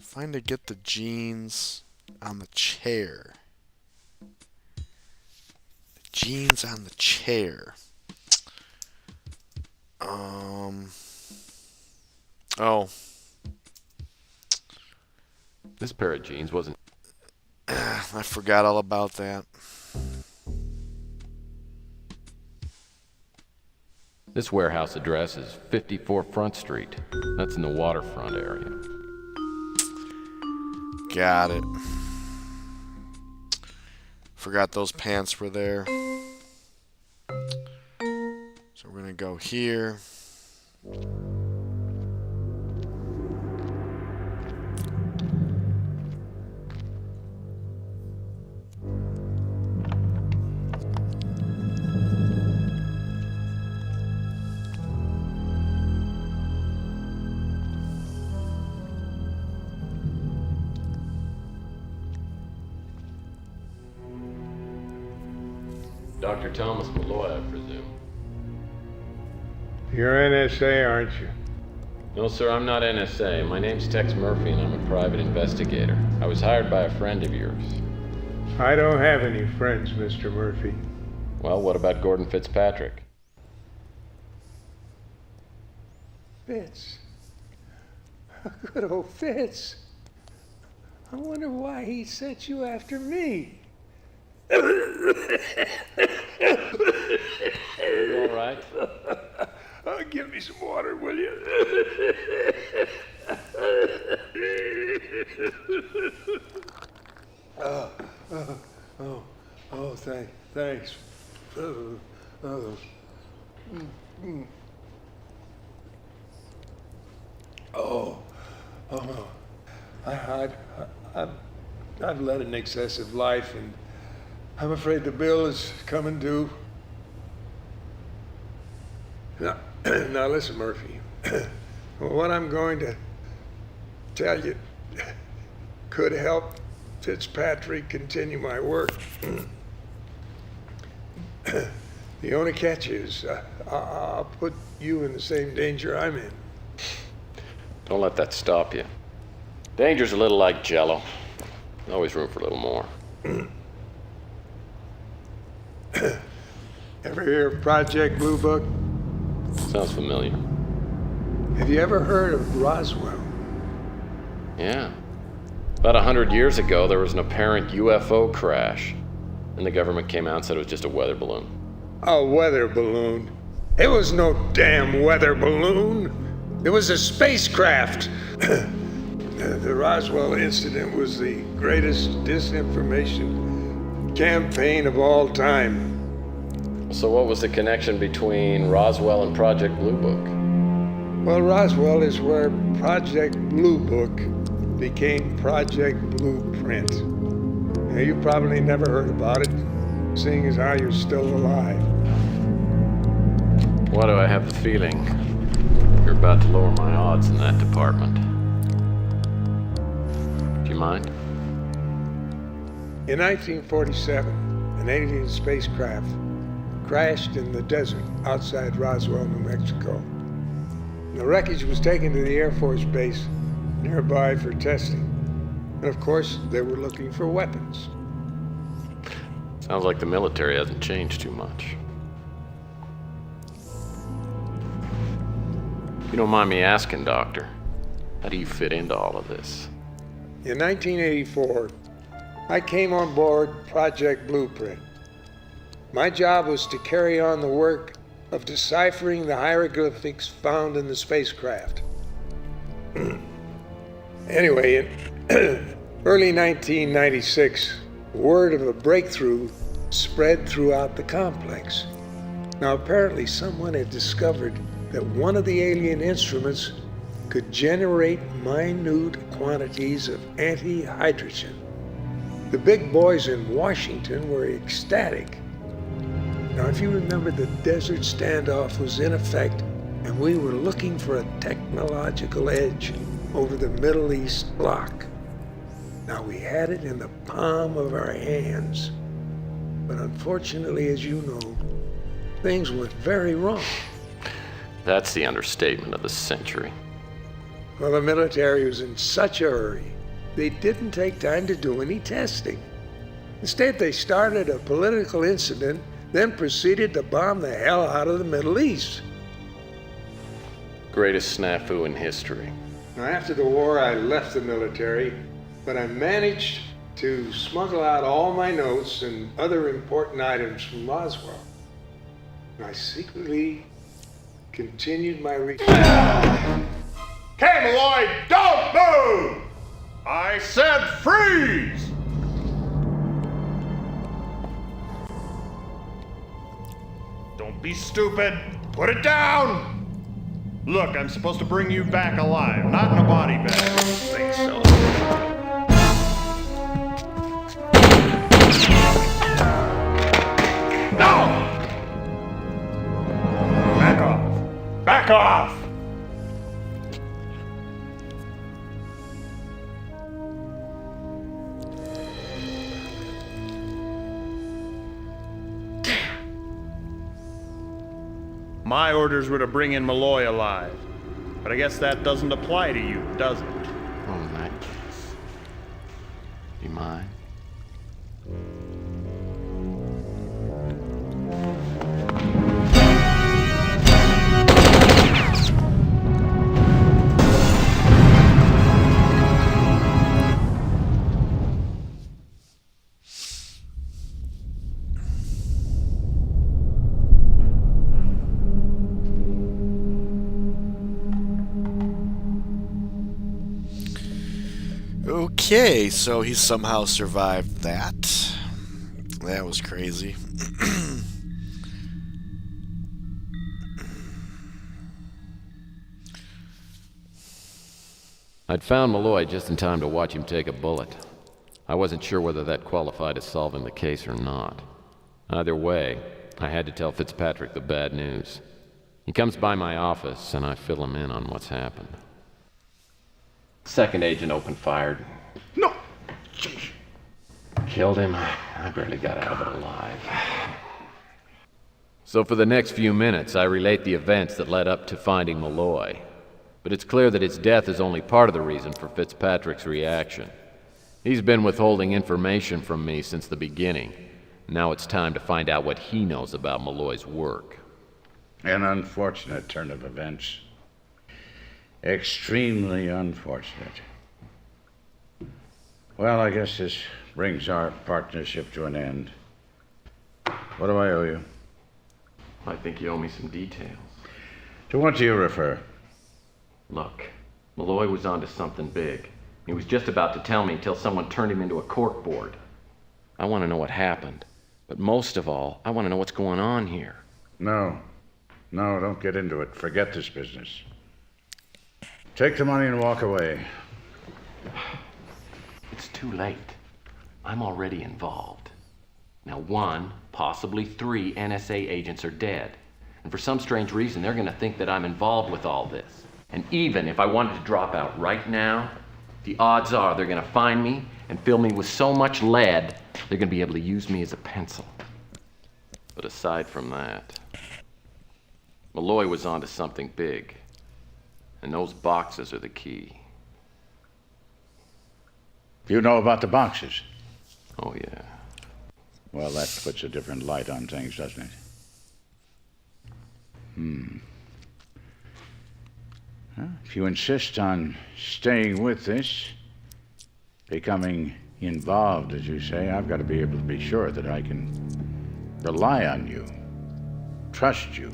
Find to get the jeans on the chair. The jeans on the chair. Oh. This pair of jeans wasn't... I forgot all about that. This warehouse address is 54 Front Street. That's in the waterfront area. Got it. Forgot those pants were there. So we're gonna go here. Dr. Thomas Malloy, I presume. You're NSA, aren't you? No, sir, I'm not NSA. My name's Tex Murphy, and I'm a private investigator. I was hired by a friend of yours. I don't have any friends, Mr. Murphy. Well, what about Gordon Fitzpatrick? Fitz. Good old Fitz. I wonder why he sent you after me. Are you all right? Give me some water, will you? Thanks. I've led an excessive life, and I'm afraid the bill is coming due. Now listen, Murphy. What I'm going to tell you could help Fitzpatrick continue my work. The only catch is I'll put you in the same danger I'm in. Don't let that stop you. Danger's a little like Jell-O. Always room for a little more. Ever hear of Project Blue Book? Sounds familiar. Have you ever heard of Roswell? Yeah. About 100 years ago, there was an apparent UFO crash. And the government came out and said it was just a weather balloon. A weather balloon? It was no damn weather balloon. It was a spacecraft. The Roswell incident was the greatest disinformation campaign of all time. So what was the connection between Roswell and Project Blue Book? Well, Roswell is where Project Blue Book became Project Blueprint. Now, you probably never heard about it, seeing as how you're still alive. Why do I have the feeling you're about to lower my odds in that department? You mind? In 1947, an alien spacecraft crashed in the desert outside Roswell, New Mexico. The wreckage was taken to the Air Force Base nearby for testing. And of course, they were looking for weapons. Sounds like the military hasn't changed too much. You don't mind me asking, Doctor, how do you fit into all of this? In 1984, I came on board Project Blueprint. My job was to carry on the work of deciphering the hieroglyphics found in the spacecraft. Anyway, in early 1996, word of a breakthrough spread throughout the complex. Now, apparently someone had discovered that one of the alien instruments could generate minute quantities of anti-hydrogen. The big boys in Washington were ecstatic. Now, if you remember, the desert standoff was in effect, and we were looking for a technological edge over the Middle East bloc. Now, we had it in the palm of our hands. But unfortunately, as you know, things went very wrong. That's the understatement of the century. Well, the military was in such a hurry, they didn't take time to do any testing. Instead, they started a political incident, then proceeded to bomb the hell out of the Middle East. Greatest snafu in history. Now, after the war, I left the military, but I managed to smuggle out all my notes and other important items from Roswell. And I secretly continued my research. Okay, Malloy, don't move! I said freeze! Don't be stupid. Put it down! Look, I'm supposed to bring you back alive, not in a body bag. Think so. No! Back off! Back off! My orders were to bring in Malloy alive. But I guess that doesn't apply to you, does it? Oh, in that case. You mind? Okay, so he somehow survived that. That was crazy. I'd found Malloy just in time to watch him take a bullet. I wasn't sure whether that qualified as solving the case or not. Either way, I had to tell Fitzpatrick the bad news. He comes by my office, and I fill him in on what's happened. Second agent opened fire. No! Killed him. I barely got out of it alive. So for the next few minutes, I relate the events that led up to finding Malloy. But it's clear that his death is only part of the reason for Fitzpatrick's reaction. He's been withholding information from me since the beginning. Now it's time to find out what he knows about Malloy's work. An unfortunate turn of events. Extremely unfortunate. Well, I guess this brings our partnership to an end. What do I owe you? I think you owe me some details. To what do you refer? Look, Malloy was onto something big. He was just about to tell me until someone turned him into a corkboard. I want to know what happened. But most of all, I want to know what's going on here. No, don't get into it. Forget this business. Take the money and walk away. It's too late. I'm already involved. Now 1, possibly 3 NSA agents are dead. And for some strange reason, they're going to think that I'm involved with all this. And even if I wanted to drop out right now, The odds are they're gonna find me and fill me with so much lead, they're gonna be able to use me as a pencil. But aside from that, Malloy was onto something big. And those boxes are the key. You know about the boxes? Oh, yeah. Well, that puts a different light on things, doesn't it? Well, if you insist on staying with this, becoming involved, as you say, I've got to be able to be sure that I can rely on you, trust you.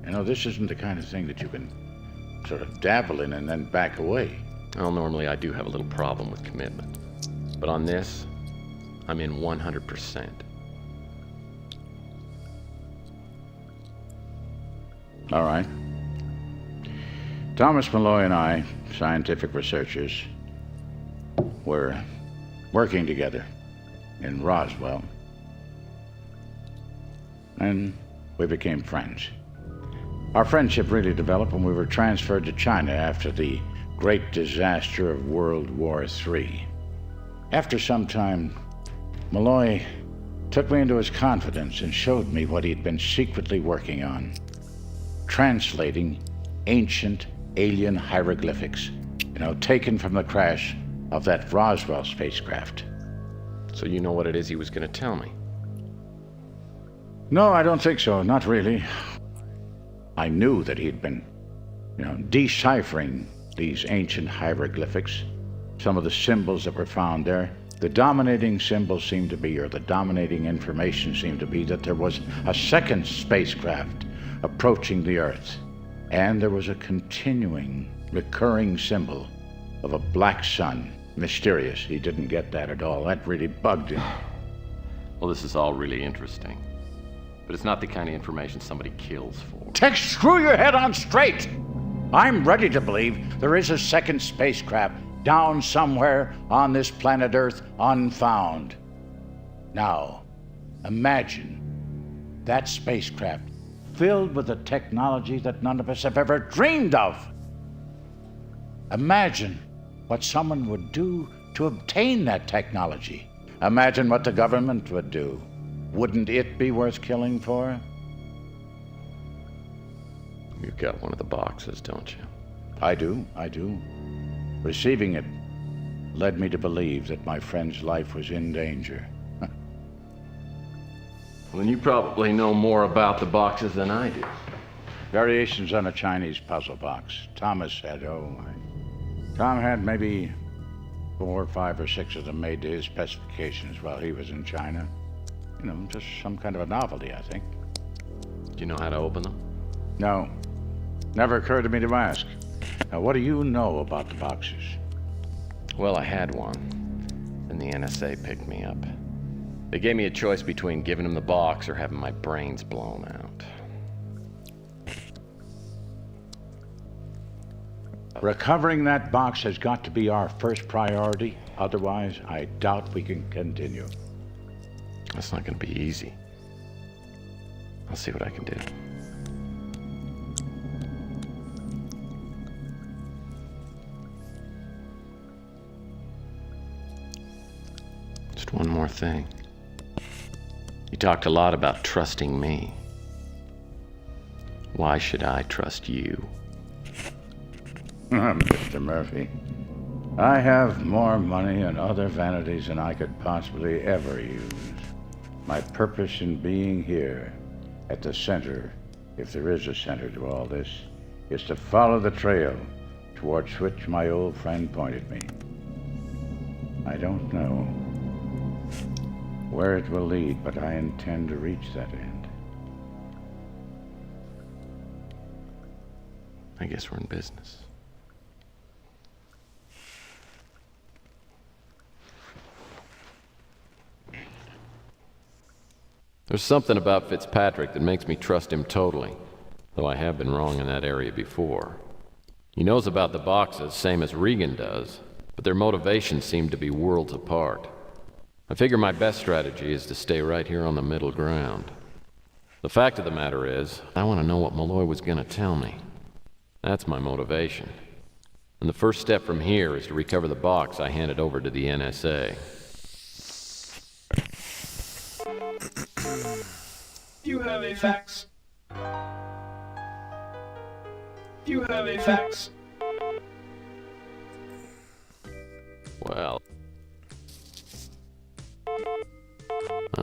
You know, this isn't the kind of thing that you can sort of dabble in and then back away. Well, normally I do have a little problem with commitment. But on this, I'm in 100%. All right. Thomas Malloy and I, scientific researchers, were working together in Roswell. And we became friends. Our friendship really developed when we were transferred to China after the great disaster of World War III. After some time, Malloy took me into his confidence and showed me what he'd been secretly working on, translating ancient alien hieroglyphics, taken from the crash of that Roswell spacecraft. So you know what it is he was going to tell me? No, I don't think so. Not really. I knew that he'd been, deciphering these ancient hieroglyphics. Some of the symbols that were found there, the dominating symbol seemed to be, or the dominating information seemed to be, that there was a second spacecraft approaching the Earth. And there was a continuing, recurring symbol of a black sun. Mysterious. He didn't get that at all. That really bugged him. Well, this is all really interesting. But it's not the kind of information somebody kills for. Tex, screw your head on straight! I'm ready to believe there is a second spacecraft down somewhere on this planet Earth unfound. Now, imagine that spacecraft filled with a technology that none of us have ever dreamed of. Imagine what someone would do to obtain that technology. Imagine what the government would do. Wouldn't it be worth killing for? You've got one of the boxes, don't you? I do. Receiving it led me to believe that my friend's life was in danger. Well, then you probably know more about the boxes than I do. Variations on a Chinese puzzle box. Tom had maybe 4, 5, or 6 of them made to his specifications while he was in China. Just some kind of a novelty, I think. Do you know how to open them? No. Never occurred to me to ask. Now, what do you know about the boxes? Well, I had one. Then the NSA picked me up. They gave me a choice between giving them the box or having my brains blown out. Recovering that box has got to be our first priority. Otherwise, I doubt we can continue. That's not going to be easy. I'll see what I can do. Just one more thing. You talked a lot about trusting me. Why should I trust you? Mr. Murphy, I have more money and other vanities than I could possibly ever use. My purpose in being here, at the center, if there is a center to all this, is to follow the trail towards which my old friend pointed me. I don't know where it will lead, but I intend to reach that end. I guess we're in business. There's something about Fitzpatrick that makes me trust him totally, though I have been wrong in that area before. He knows about the boxes, same as Regan does, but their motivations seem to be worlds apart. I figure my best strategy is to stay right here on the middle ground. The fact of the matter is, I want to know what Malloy was going to tell me. That's my motivation. And the first step from here is to recover the box I handed over to the NSA. You have a fax. You have a fax. Well,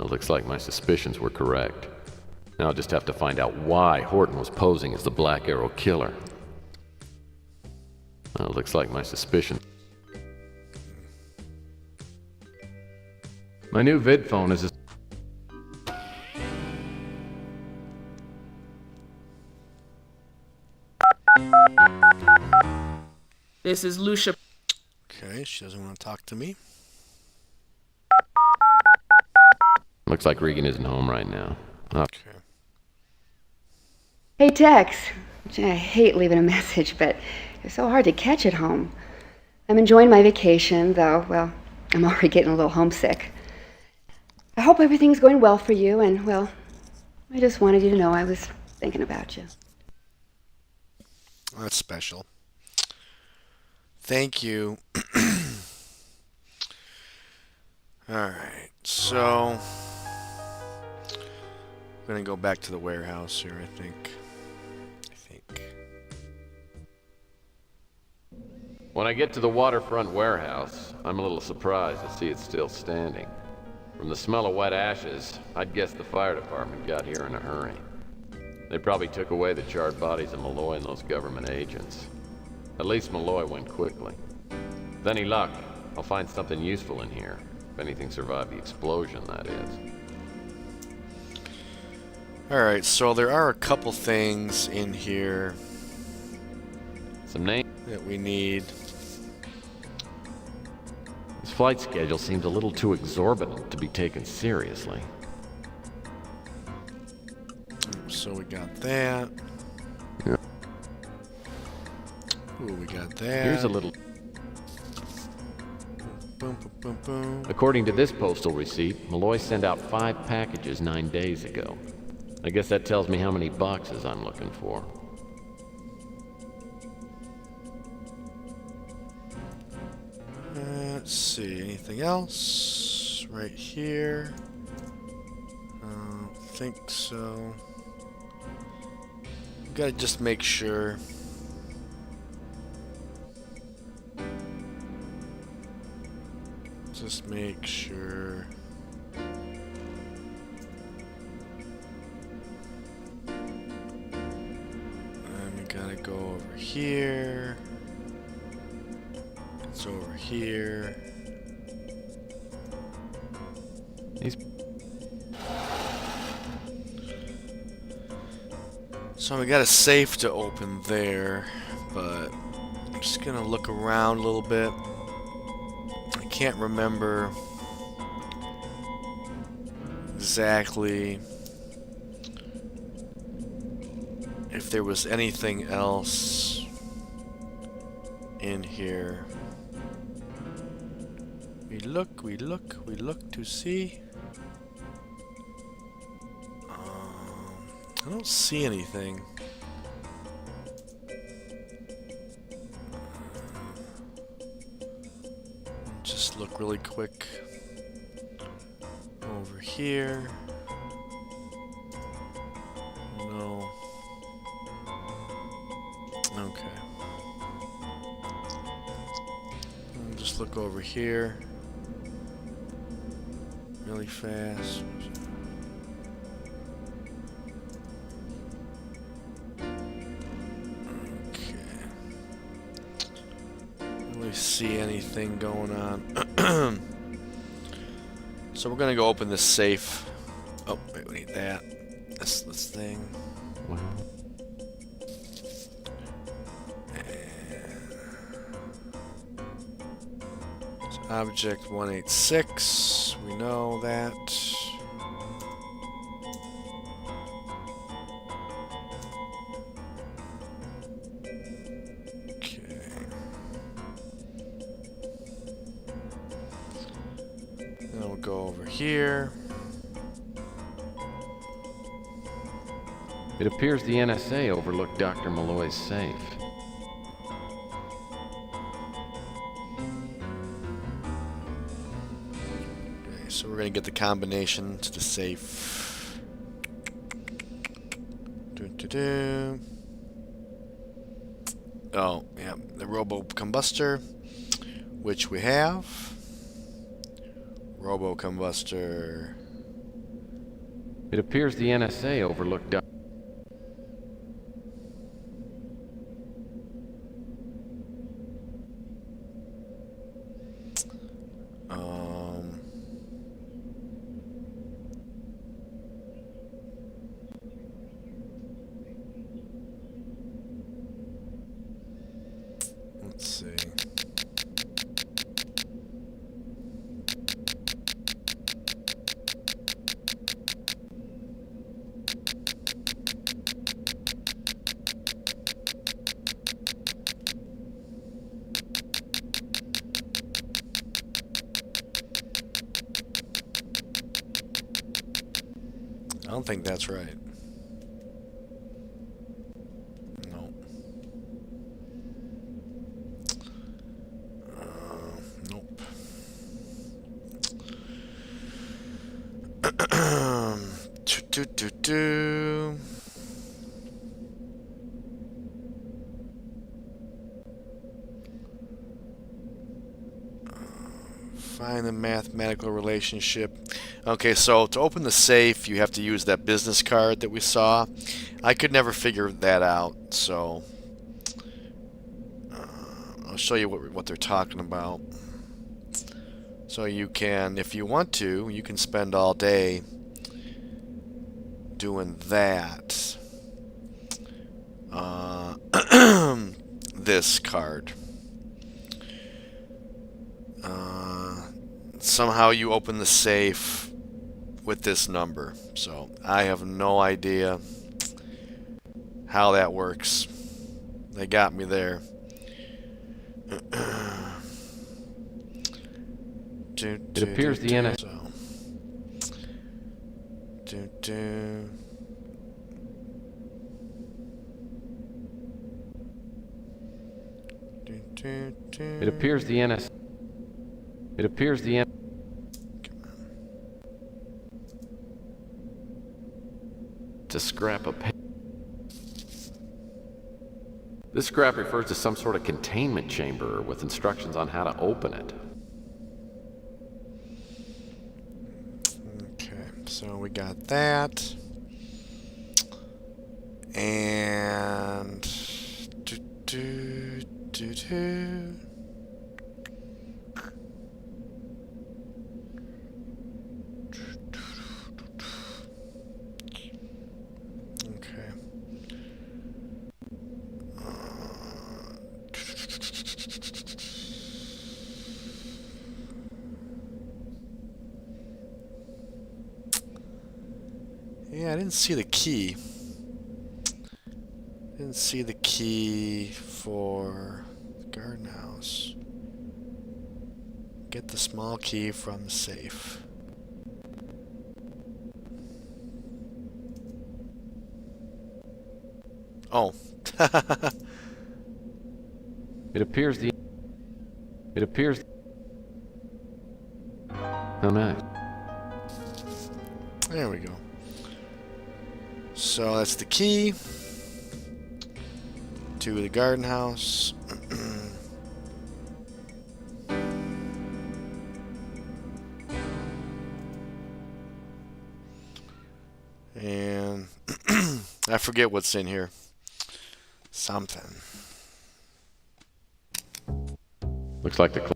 looks like my suspicions were correct. Now I'll just have to find out why Horton was posing as the Black Arrow killer. Looks like my suspicion. My new vid phone is This is Lucia. Okay, she doesn't want to talk to me. Looks like Regan isn't home right now. Okay. Hey, Tex. I hate leaving a message, but it's so hard to catch at home. I'm enjoying my vacation, though, well, I'm already getting a little homesick. I hope everything's going well for you, and, well, I just wanted you to know I was thinking about you. That's special. Thank you. Alright, so I'm gonna go back to the warehouse here, I think. When I get to the waterfront warehouse, I'm a little surprised to see it still standing. From the smell of wet ashes, I'd guess the fire department got here in a hurry. They probably took away the charred bodies of Malloy and those government agents. At least Malloy went quickly. With any luck, I'll find something useful in here. If anything survived the explosion, that is. Alright, so there are a couple things in here Some names that we need. This flight schedule seems a little too exorbitant to be taken seriously. So we got that. Yeah. Ooh, we got that. Here's a little... Boom, boom, boom, boom. According to this postal receipt, Malloy sent out 5 packages 9 days ago. I guess that tells me how many boxes I'm looking for. Let's see, anything else? Right here. I don't think so. Gotta just make sure. Just make sure. And we gotta go over here. It's over here. So we got a safe to open there, but I'm just gonna look around a little bit. I can't remember exactly if there was anything else in here. We look to see. I don't see anything. Just look really quick over here. No. Okay. Just look over here really fast. See anything going on. So we're gonna go open this safe. Oh wait, we need that. This thing. Wow. So object 186. We know that. Here. It appears the NSA overlooked Dr. Malloy's safe. we're going to get the combination to the safe. Oh, yeah, the robo combustor, which we have. Robo combustor. It appears the NSA overlooked. Let's see. I don't think that's right. No. Nope. Do. Find the mathematical relationship. Okay, so to open the safe, you have to use that business card that we saw. I could never figure that out, so I'll show you what they're talking about. So you can, if you want to, you can spend all day doing that. This card. Somehow you open the safe with this number. So I have no idea how that works. They got me there. It appears the NSA. It appears the NSA. It appears the NSA. To scrap a paper. This scrap refers to some sort of containment chamber with instructions on how to open it. Okay, so we got that. And yeah, I didn't see the key. Didn't see the key for the garden house. Get the small key from the safe. Oh. It appears the. It appears. Oh, nice. There we go. So that's the key to the garden house. And I forget what's in here. Something. Looks like the.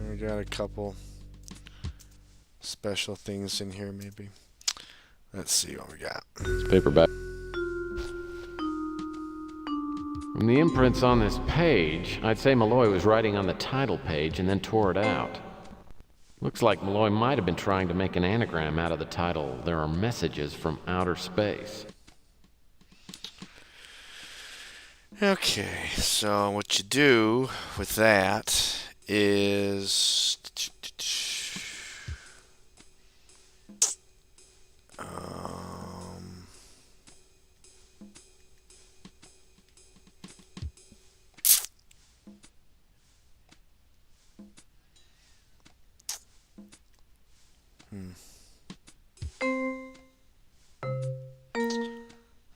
We got a couple special things in here, maybe. Let's see what we got. Paperback. From the imprints on this page, I'd say Malloy was writing on the title page and then tore it out. Looks like Malloy might have been trying to make an anagram out of the title, "There Are Messages from Outer Space." Okay, so what you do with that is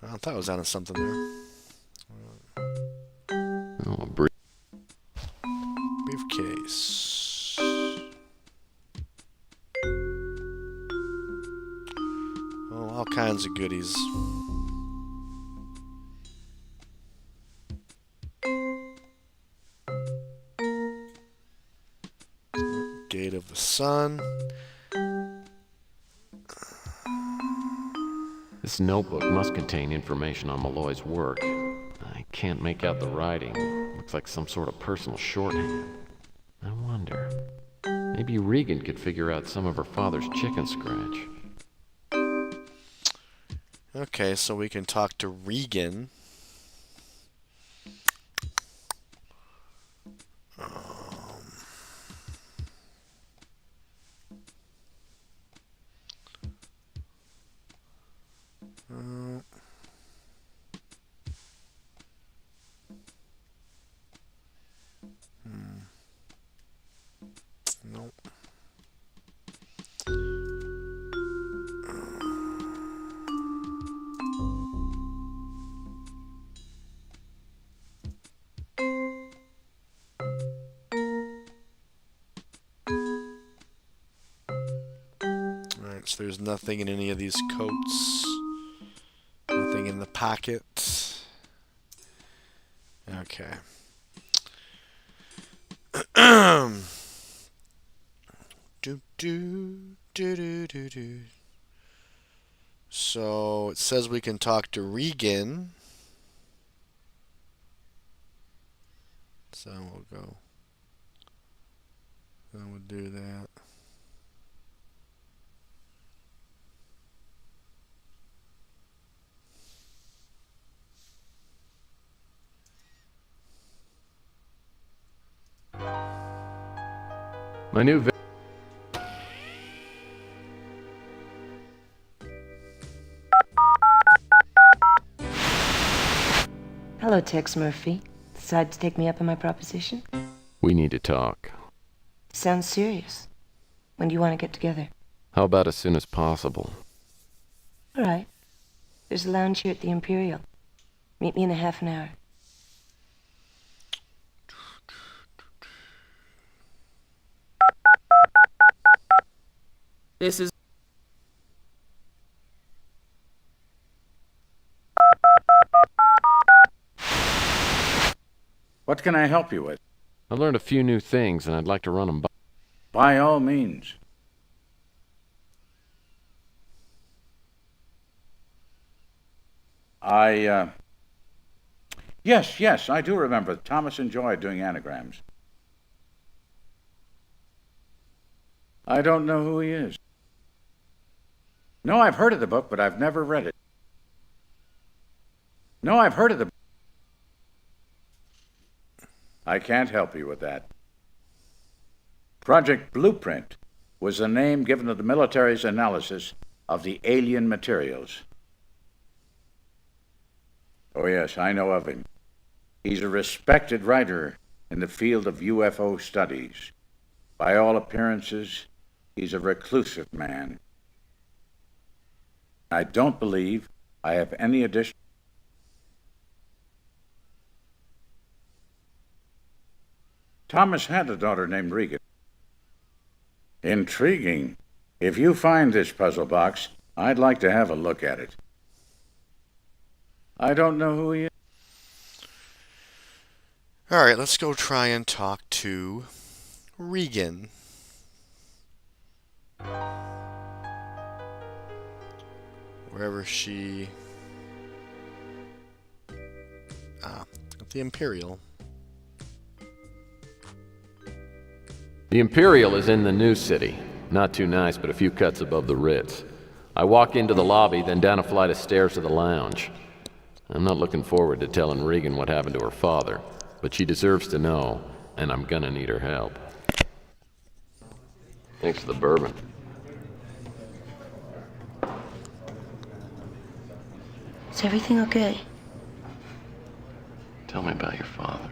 I thought I was onto something there. Oh, a briefcase. Oh, all kinds of goodies. Gate of the Sun. This notebook must contain information on Malloy's work. I can't make out the writing. Looks like some sort of personal shorthand. I wonder. Maybe Regan could figure out some of her father's chicken scratch. Okay, so we can talk to Regan. Nope. Alright, so there's nothing in any of these coats. Nothing in the pocket. Okay. So it says we can talk to Regan. So we'll go. Then we'll do that. My new Hello, Tex Murphy. Decide to take me up on my proposition? We need to talk. Sounds serious. When do you want to get together? How about as soon as possible? All right. There's a lounge here at the Imperial. Meet me in a half an hour. This is What can I help you with? I learned a few new things, and I'd like to run them by. By all means. Yes, I do remember. Thomas enjoyed doing anagrams. I don't know who he is. No, I've heard of the book, but I've never read it. No, I've heard of the book. I can't help you with that. Project Blueprint was the name given to the military's analysis of the alien materials. Oh, yes, I know of him. He's a respected writer in the field of UFO studies. By all appearances, he's a reclusive man. I don't believe I have any additional. Thomas had a daughter named Regan. Intriguing. If you find this puzzle box, I'd like to have a look at it. I don't know who he is. Alright, let's go try and talk to Regan. Wherever she... at the Imperial. The Imperial is in the new city. Not too nice, but a few cuts above the Ritz. I walk into the lobby, then down a flight of stairs to the lounge. I'm not looking forward to telling Regan what happened to her father, but she deserves to know, and I'm gonna need her help. Thanks for the bourbon. Is everything okay? Tell me about your father.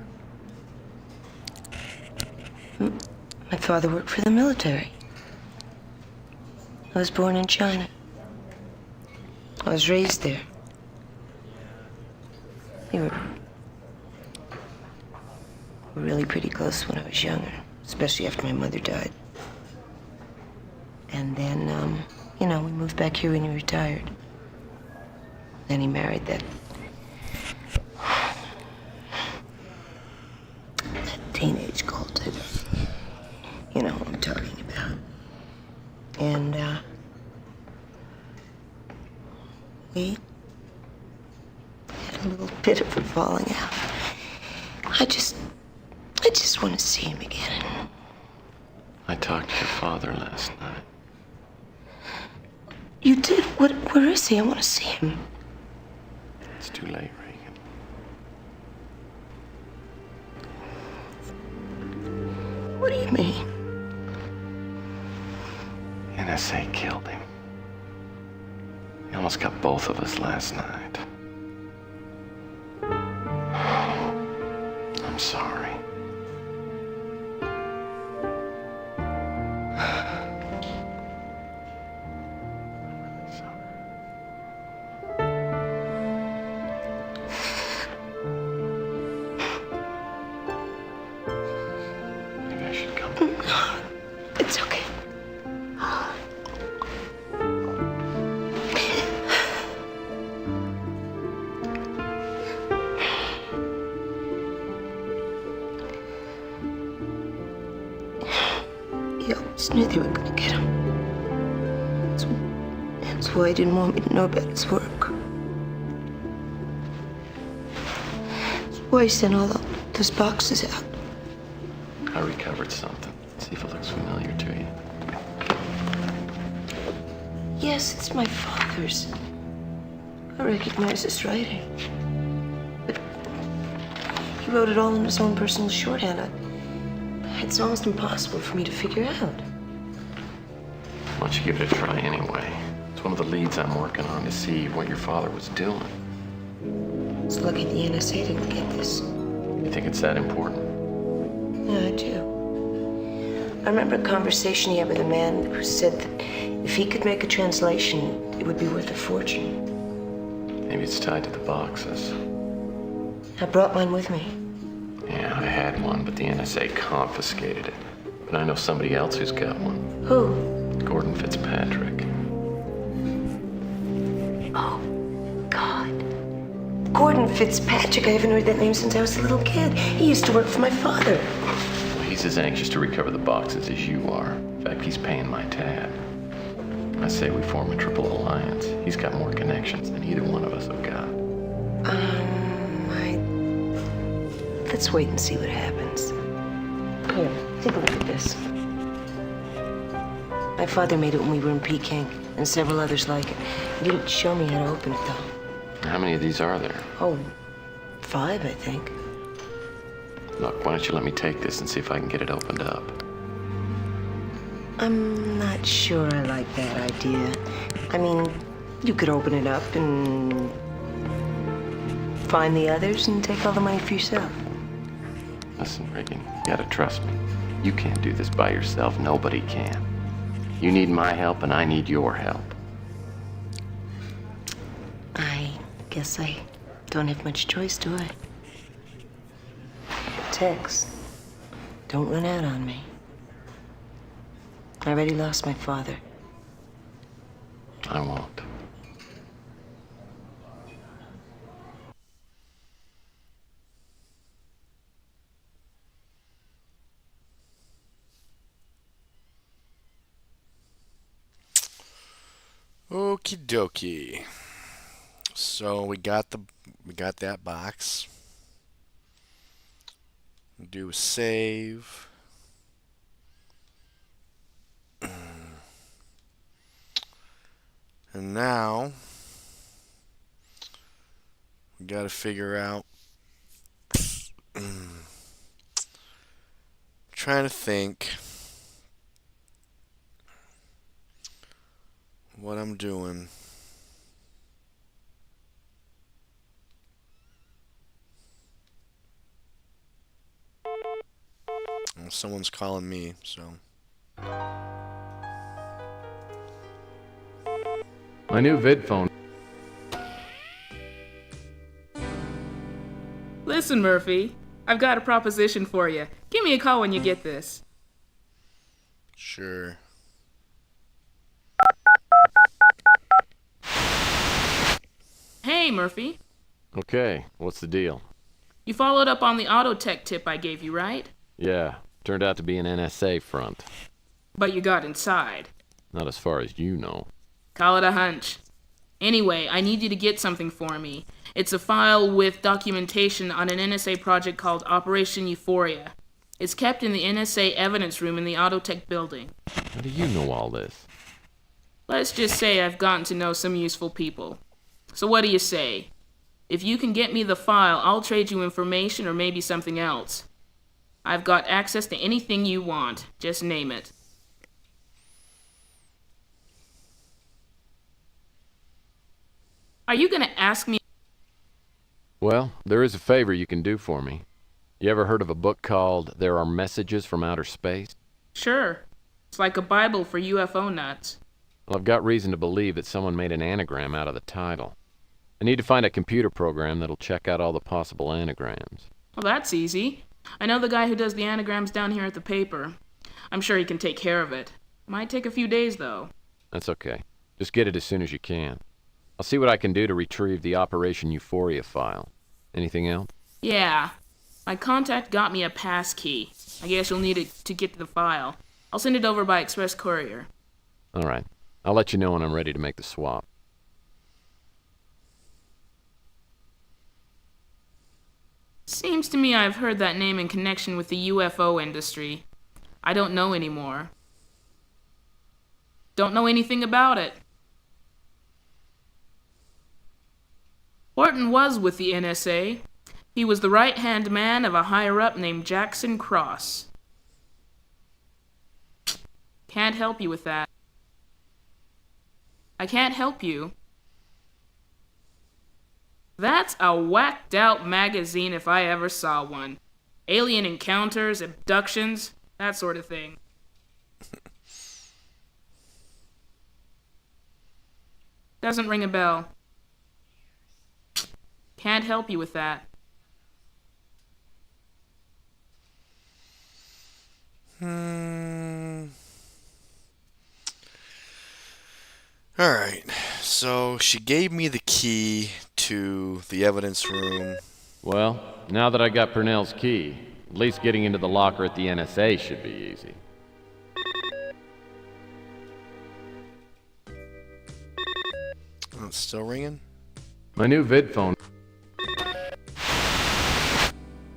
My father worked for the military. I was born in China. I was raised there. We were really pretty close when I was younger, especially after my mother died. And then, we moved back here when he retired. Then he married that teenage gold digger. You know who I'm talking about. And, we had a little bit of a falling out. I just want to see him again. I talked to your father last night. You did? Where is he? I want to see him. It's too late, Regan. What do you mean? NSA killed him. He almost got both of us last night. I'm sorry. Maybe I should come. It's okay. You always knew they were gonna get him. That's why he didn't want me to know about his work. That's why he sent all those boxes out. I recovered something. See if it looks familiar to you. Yes, it's my father's. I recognize his writing. But he wrote it all in his own personal shorthand. It's almost impossible for me to figure out. Why don't you give it a try anyway? It's one of the leads I'm working on to see what your father was doing. It's lucky the NSA didn't get this. You think it's that important? Yeah, I do. I remember a conversation he had with a man who said that if he could make a translation, it would be worth a fortune. Maybe it's tied to the boxes. I brought mine with me. Yeah, I had one, but the NSA confiscated it. But I know somebody else who's got one. Who? Gordon Fitzpatrick. Oh, God. Gordon Fitzpatrick. I haven't heard that name since I was a little kid. He used to work for my father. Well, he's as anxious to recover the boxes as you are. In fact, he's paying my tab. I say we form a triple alliance. He's got more connections than either one of us have got. Let's wait and see what happens. Here, take a look at this. My father made it when we were in Peking, and several others like it. He didn't show me how to open it, though. How many of these are there? Oh, 5, I think. Look, why don't you let me take this and see if I can get it opened up? I'm not sure I like that idea. I mean, you could open it up and find the others and take all the money for yourself. Listen, Regan, you gotta trust me. You can't do this by yourself. Nobody can. You need my help, and I need your help. I guess I don't have much choice, do I? Tex, don't run out on me. I already lost my father. I won't. Okie dokie. So we got that box. Do a save. And now we got to figure out. Trying to think what I'm doing. Well, someone's calling me, so. My new vid phone. Listen, Murphy, I've got a proposition for you. Give me a call when you get this. Sure. Hey, Murphy. Okay, what's the deal? You followed up on the auto tech tip I gave you, right? Yeah, turned out to be an NSA front. But you got inside. Not as far as you know. Call it a hunch. Anyway, I need you to get something for me. It's a file with documentation on an NSA project called Operation Euphoria. It's kept in the NSA evidence room in the Autotech building. How do you know all this? Let's just say I've gotten to know some useful people. So what do you say? If you can get me the file, I'll trade you information or maybe something else. I've got access to anything you want. Just name it. Are you gonna ask me? Well, there is a favor you can do for me. You ever heard of a book called There Are Messages from Outer Space? Sure. It's like a Bible for UFO nuts. Well, I've got reason to believe that someone made an anagram out of the title. I need to find a computer program that'll check out all the possible anagrams. Well, that's easy. I know the guy who does the anagrams down here at the paper. I'm sure he can take care of it. Might take a few days, though. That's okay. Just get it as soon as you can. I'll see what I can do to retrieve the Operation Euphoria file. Anything else? Yeah. My contact got me a pass key. I guess you'll need it to get to the file. I'll send it over by express courier. All right. I'll let you know when I'm ready to make the swap. Seems to me I've heard that name in connection with the UFO industry. I don't know anymore. Don't know anything about it. Horton was with the NSA. He was the right-hand man of a higher-up named Jackson Cross. Can't help you with that. I can't help you. That's a whacked-out magazine if I ever saw one. Alien encounters, abductions, that sort of thing. Doesn't ring a bell. Can't help you with that. Alright, so she gave me the key to the evidence room. Well, now that I got Purnell's key, at least getting into the locker at the NSA should be easy. Oh, it's still ringing? My new vid phone.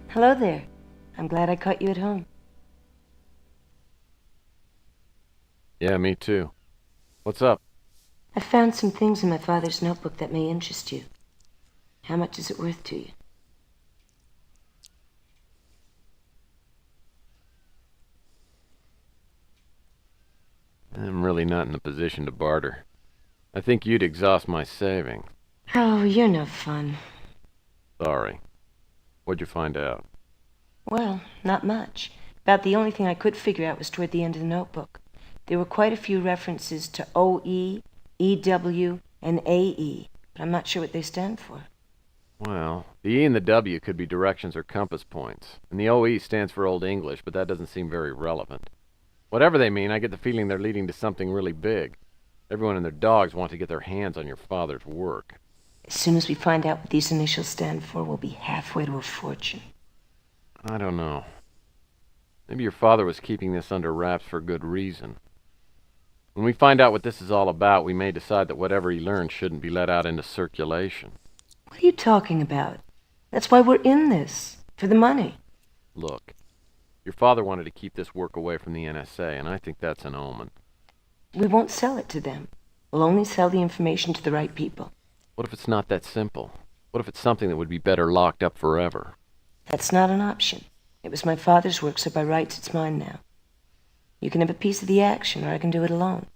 Hello there. I'm glad I caught you at home. Yeah, me too. What's up? I found some things in my father's notebook that may interest you. How much is it worth to you? I'm really not in a position to barter. I think you'd exhaust my savings. Oh, you're no fun. Sorry. What'd you find out? Well, not much. About the only thing I could figure out was toward the end of the notebook. There were quite a few references to OE, EW, and AE, but I'm not sure what they stand for. Well, the E and the W could be directions or compass points, and the OE stands for Old English, but that doesn't seem very relevant. Whatever they mean, I get the feeling they're leading to something really big. Everyone and their dogs want to get their hands on your father's work. As soon as we find out what these initials stand for, we'll be halfway to a fortune. I don't know. Maybe your father was keeping this under wraps for good reason. When we find out what this is all about, we may decide that whatever he learned shouldn't be let out into circulation. What are you talking about? That's why we're in this. For the money. Look, your father wanted to keep this work away from the NSA, and I think that's an omen. We won't sell it to them. We'll only sell the information to the right people. What if it's not that simple? What if it's something that would be better locked up forever? That's not an option. It was my father's work, so by rights it's mine now. You can have a piece of the action, or I can do it alone.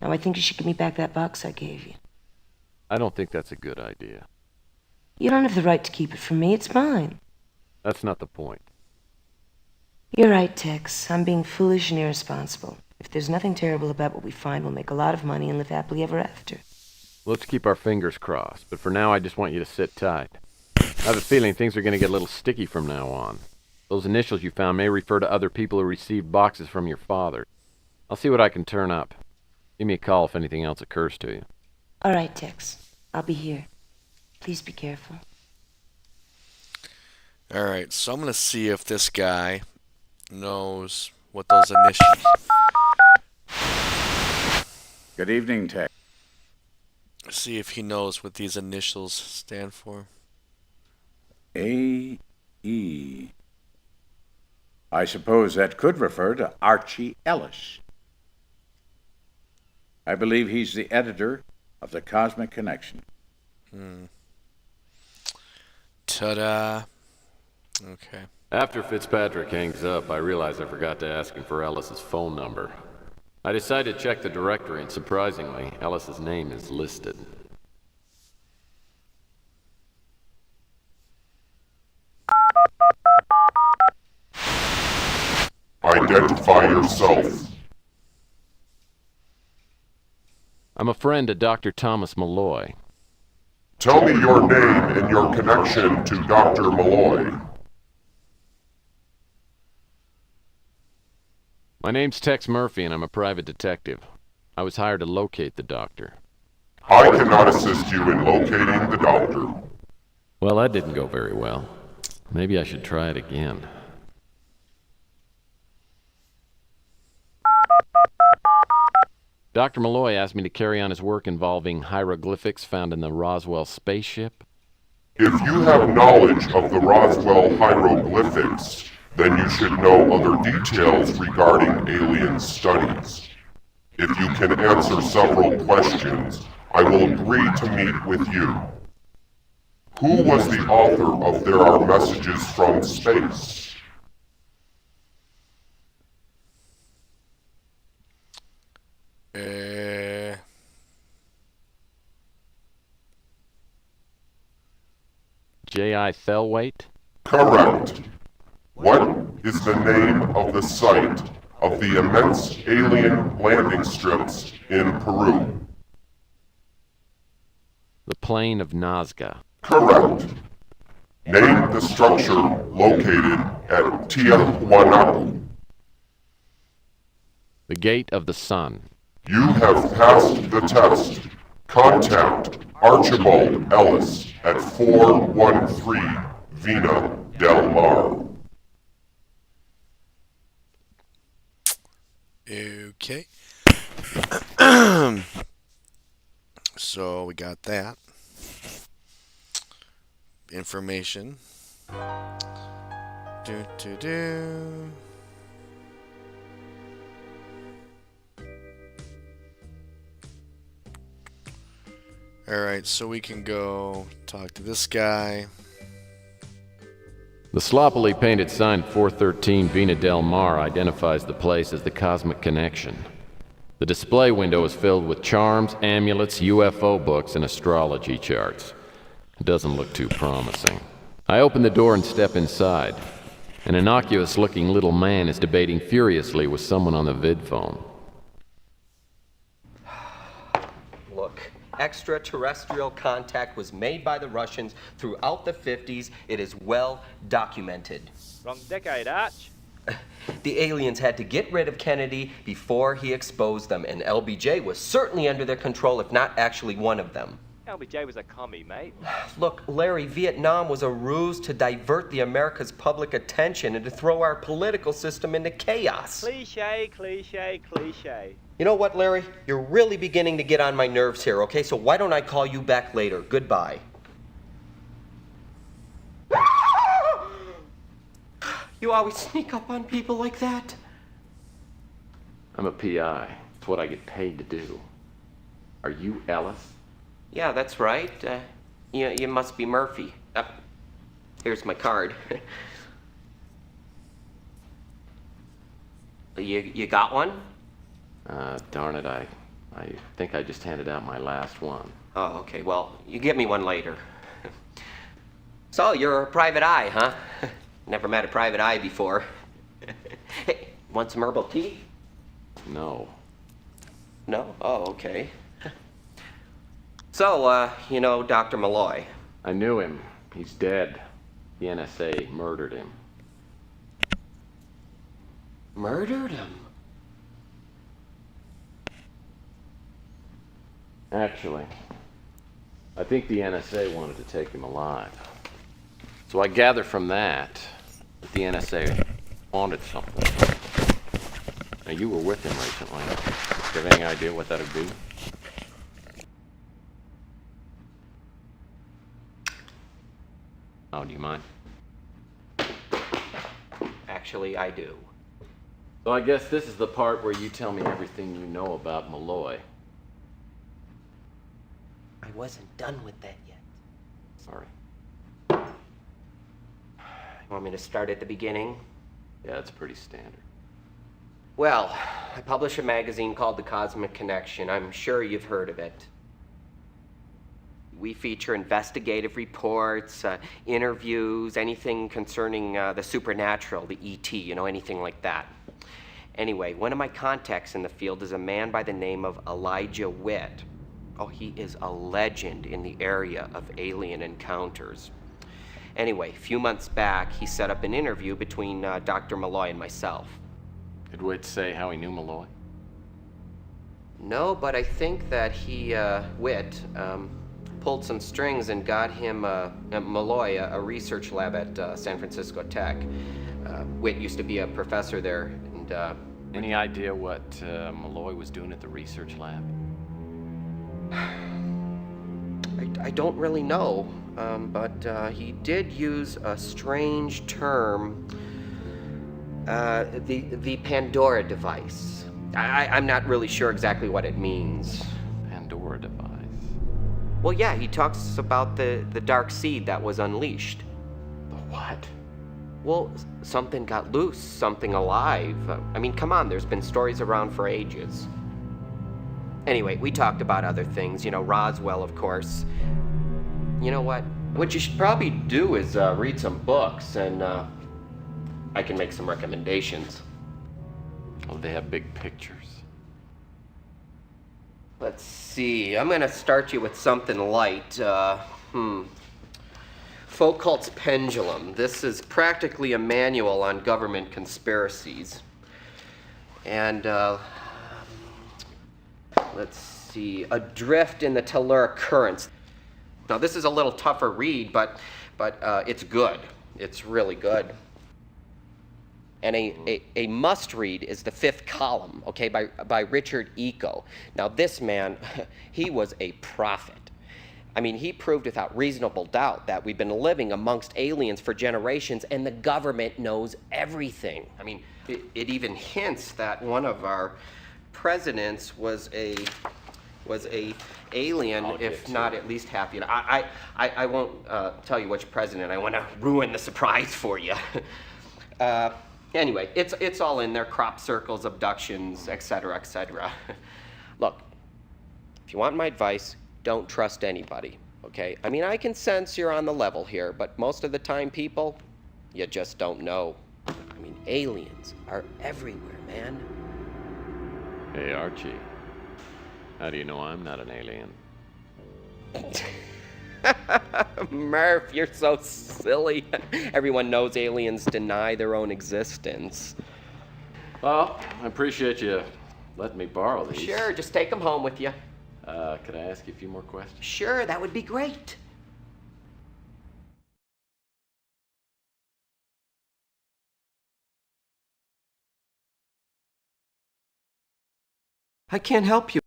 Now I think you should give me back that box I gave you. I don't think that's a good idea. You don't have the right to keep it from me. It's mine. That's not the point. You're right, Tex. I'm being foolish and irresponsible. If there's nothing terrible about what we find, we'll make a lot of money and live happily ever after. Let's keep our fingers crossed, but for now I just want you to sit tight. I have a feeling things are going to get a little sticky from now on. Those initials you found may refer to other people who received boxes from your father. I'll see what I can turn up. Give me a call if anything else occurs to you. All right, Tex. I'll be here. Please be careful. Alright, so I'm going to see if this guy knows what those initials... Good evening, Tex. See if he knows what these initials stand for. A.E. I suppose that could refer to Archie Ellis. I believe he's the editor of the Cosmic Connection. Ta-da. Okay. After Fitzpatrick hangs up, I realize I forgot to ask him for Ellis's phone number. I decided to check the directory, and surprisingly, Ellis's name is listed. Identify yourself. I'm a friend of Dr. Thomas Malloy. Tell me your name and your connection to Dr. Malloy. My name's Tex Murphy, and I'm a private detective. I was hired to locate the doctor. I cannot assist you in locating the doctor. Well, that didn't go very well. Maybe I should try it again. Dr. Malloy asked me to carry on his work involving hieroglyphics found in the Roswell spaceship. If you have knowledge of the Roswell hieroglyphics, then you should know other details regarding alien studies. If you can answer several questions, I will agree to meet with you. Who was the author of There Are Messages from Space? J.I. Thelwait? Correct. What is the name of the site of the immense alien landing strips in Peru? The Plain of Nazca. Correct. Name the structure located at Tiahuanaco. The Gate of the Sun. You have passed the test. Contact Archibald Ellis at 413 Vina Del Mar. Okay. So we got that information. Do. Alright, so we can go talk to this guy. The sloppily painted sign 413 Vina Del Mar identifies the place as the Cosmic Connection. The display window is filled with charms, amulets, UFO books, and astrology charts. It doesn't look too promising. I open the door and step inside. An innocuous-looking little man is debating furiously with someone on the vidphone. Look, extraterrestrial contact was made by the Russians throughout the 50s. It is well documented. Wrong decade, Arch. The aliens had to get rid of Kennedy before he exposed them, and LBJ was certainly under their control, if not actually one of them. LBJ was a commie, mate. Look, Larry, Vietnam was a ruse to divert the America's public attention and to throw our political system into chaos. Cliche, cliche, cliche. You know what, Larry? You're really beginning to get on my nerves here, okay? So why don't I call you back later? Goodbye. You always sneak up on people like that? I'm a PI. It's what I get paid to do. Are you Ellis? Yeah, that's right. You must be Murphy. Here's my card. You got one? Darn it, I think I just handed out my last one. Oh, okay. Well, you get me one later. So, you're a private eye, huh? Never met a private eye before. Want some herbal tea? No. No? Oh, okay. So, you know Dr. Malloy? I knew him. He's dead. The NSA murdered him. Murdered him? Actually, I think the NSA wanted to take him alive. So I gather from that the NSA wanted something. Now, you were with him recently. Do you have any idea what that would be? Oh, do you mind? Actually, I do. So I guess this is the part where you tell me everything you know about Malloy. I wasn't done with that yet. Sorry. You want me to start at the beginning? Yeah, it's pretty standard. Well, I publish a magazine called The Cosmic Connection. I'm sure you've heard of it. We feature investigative reports, interviews, anything concerning the supernatural, the ET, you know, anything like that. Anyway, one of my contacts in the field is a man by the name of Elijah Witt. Oh, he is a legend in the area of alien encounters. Anyway, a few months back, he set up an interview between Dr. Malloy and myself. Did Witt say how he knew Malloy? No, but I think that he, Witt, pulled some strings and got him, Malloy, a research lab at San Francisco Tech. Witt used to be a professor there, and, Any idea what Malloy was doing at the research lab? I don't really know, but he did use a strange term, the Pandora device. I'm not really sure exactly what it means. Pandora device? Well, yeah, he talks about the dark seed that was unleashed. The what? Well, something got loose, something alive. I mean, come on, there's been stories around for ages. Anyway, we talked about other things, you know, Roswell, of course. You know what? What you should probably do is read some books, and I can make some recommendations. Oh, they have big pictures. Let's see, I'm gonna start you with something light. Foucault's Pendulum. This is practically a manual on government conspiracies. And, let's see, Adrift in the Tellur Currents. Now, this is a little tougher read, but it's good. It's really good. And a must-read is The Fifth Column, okay, by Richard Eco. Now, this man, he was a prophet. I mean, he proved without reasonable doubt that we've been living amongst aliens for generations, and the government knows everything. I mean, it even hints that one of our presidents was a alien, if not at least half. You know, I won't tell you which president. I want to ruin the surprise for you. Anyway, it's all in there: crop circles, abductions, etc., etc. Look, if you want my advice, don't trust anybody, okay? I mean, I can sense you're on the level here, but most of the time, people, you just don't know. I mean, aliens are everywhere, man. Hey, Archie. How do you know I'm not an alien? Murph, you're so silly. Everyone knows aliens deny their own existence. Well, I appreciate you letting me borrow these. Sure, just take them home with you. Could I ask you a few more questions? Sure, that would be great. I can't help you.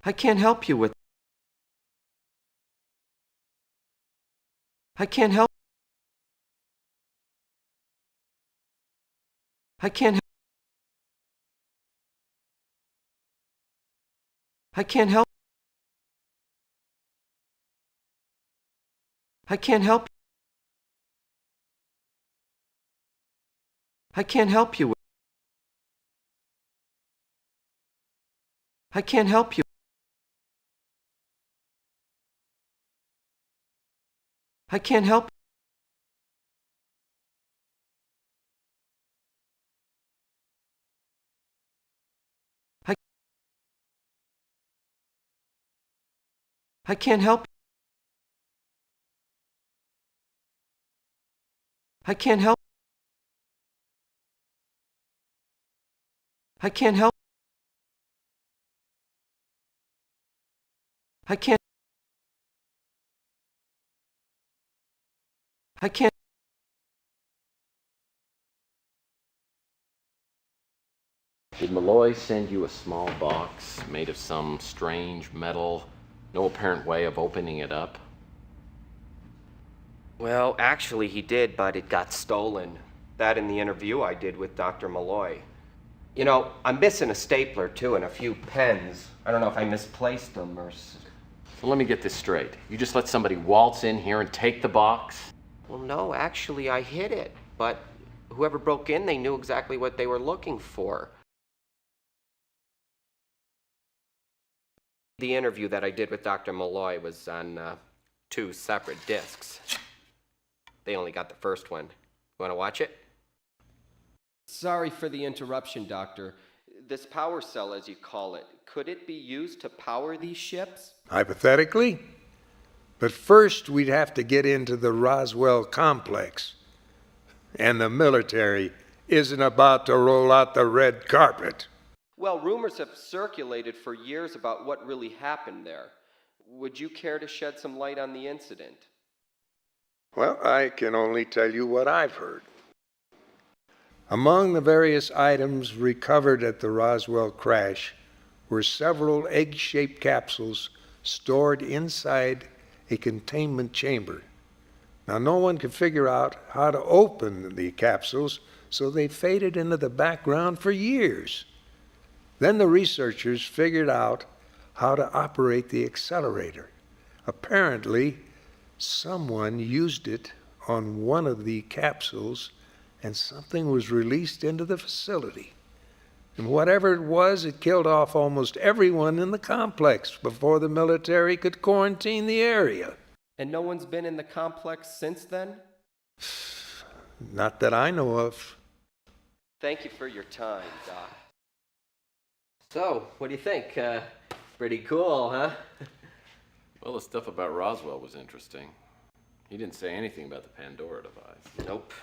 I can't help you with. I can't help. I can't. I can't help. I can't help. I can't help you. I can't help you. I can't help. I can't help. I can't help. I can't help. I can't. I can't. Did Malloy send you a small box made of some strange metal, no apparent way of opening it up? Well, actually he did, but it got stolen. That in the interview I did with Dr. Malloy. You know, I'm missing a stapler too and a few pens. I don't know if I misplaced them or... So let me get this straight. You just let somebody waltz in here and take the box? Well, no, actually I hid it. But whoever broke in, they knew exactly what they were looking for. The interview that I did with Dr. Malloy was on 2 separate discs. They only got the first one. You want to watch it? Sorry for the interruption, Doctor. This power cell, as you call it, could it be used to power these ships? Hypothetically. But first, we'd have to get into the Roswell complex. And the military isn't about to roll out the red carpet. Well, rumors have circulated for years about what really happened there. Would you care to shed some light on the incident? Well, I can only tell you what I've heard. Among the various items recovered at the Roswell crash were several egg-shaped capsules stored inside a containment chamber. Now, no one could figure out how to open the capsules, so they faded into the background for years. Then the researchers figured out how to operate the accelerator. Apparently, someone used it on one of the capsules and something was released into the facility. And whatever it was, it killed off almost everyone in the complex before the military could quarantine the area. And no one's been in the complex since then? Not that I know of. Thank you for your time, Doc. So, what do you think? Pretty cool, huh? Well, the stuff about Roswell was interesting. He didn't say anything about the Pandora device. Nope.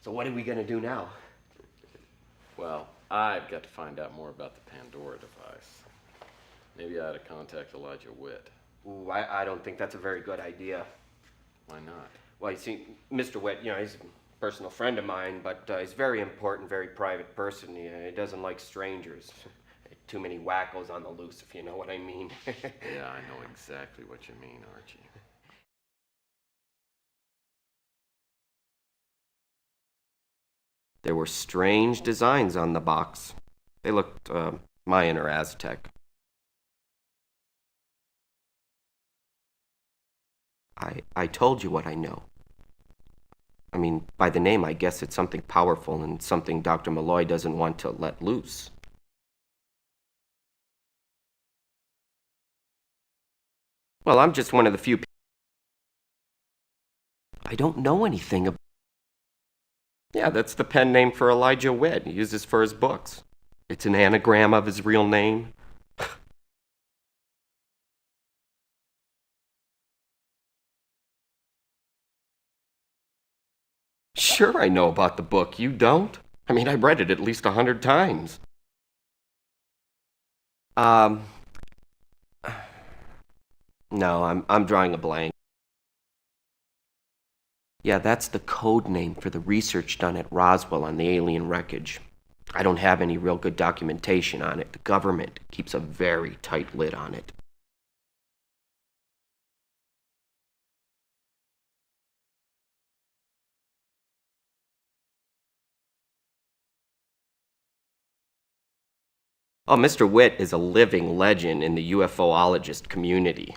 So what are we gonna do now? Well, I've got to find out more about the Pandora device. Maybe I ought to contact Elijah Witt. Ooh, I don't think that's a very good idea. Why not? Well, you see, Mr. Witt, you know, he's a personal friend of mine, but he's very important, very private person. He doesn't like strangers. Too many wackos on the loose, if you know what I mean. Yeah, I know exactly what you mean, Archie. There were strange designs on the box. They looked Mayan or Aztec. I told you what I know. I mean, by the name, I guess it's something powerful and something Dr. Malloy doesn't want to let loose. Well, I'm just one of the few people. I don't know anything about... Yeah, that's the pen name for Elijah Witt. He uses for his books. It's an anagram of his real name. Sure, I know about the book. You don't? I mean, I read it at least 100 times. No, I'm drawing a blank. Yeah, that's the code name for the research done at Roswell on the alien wreckage. I don't have any real good documentation on it. The government keeps a very tight lid on it. Oh, Mr. Witt is a living legend in the UFOologist community.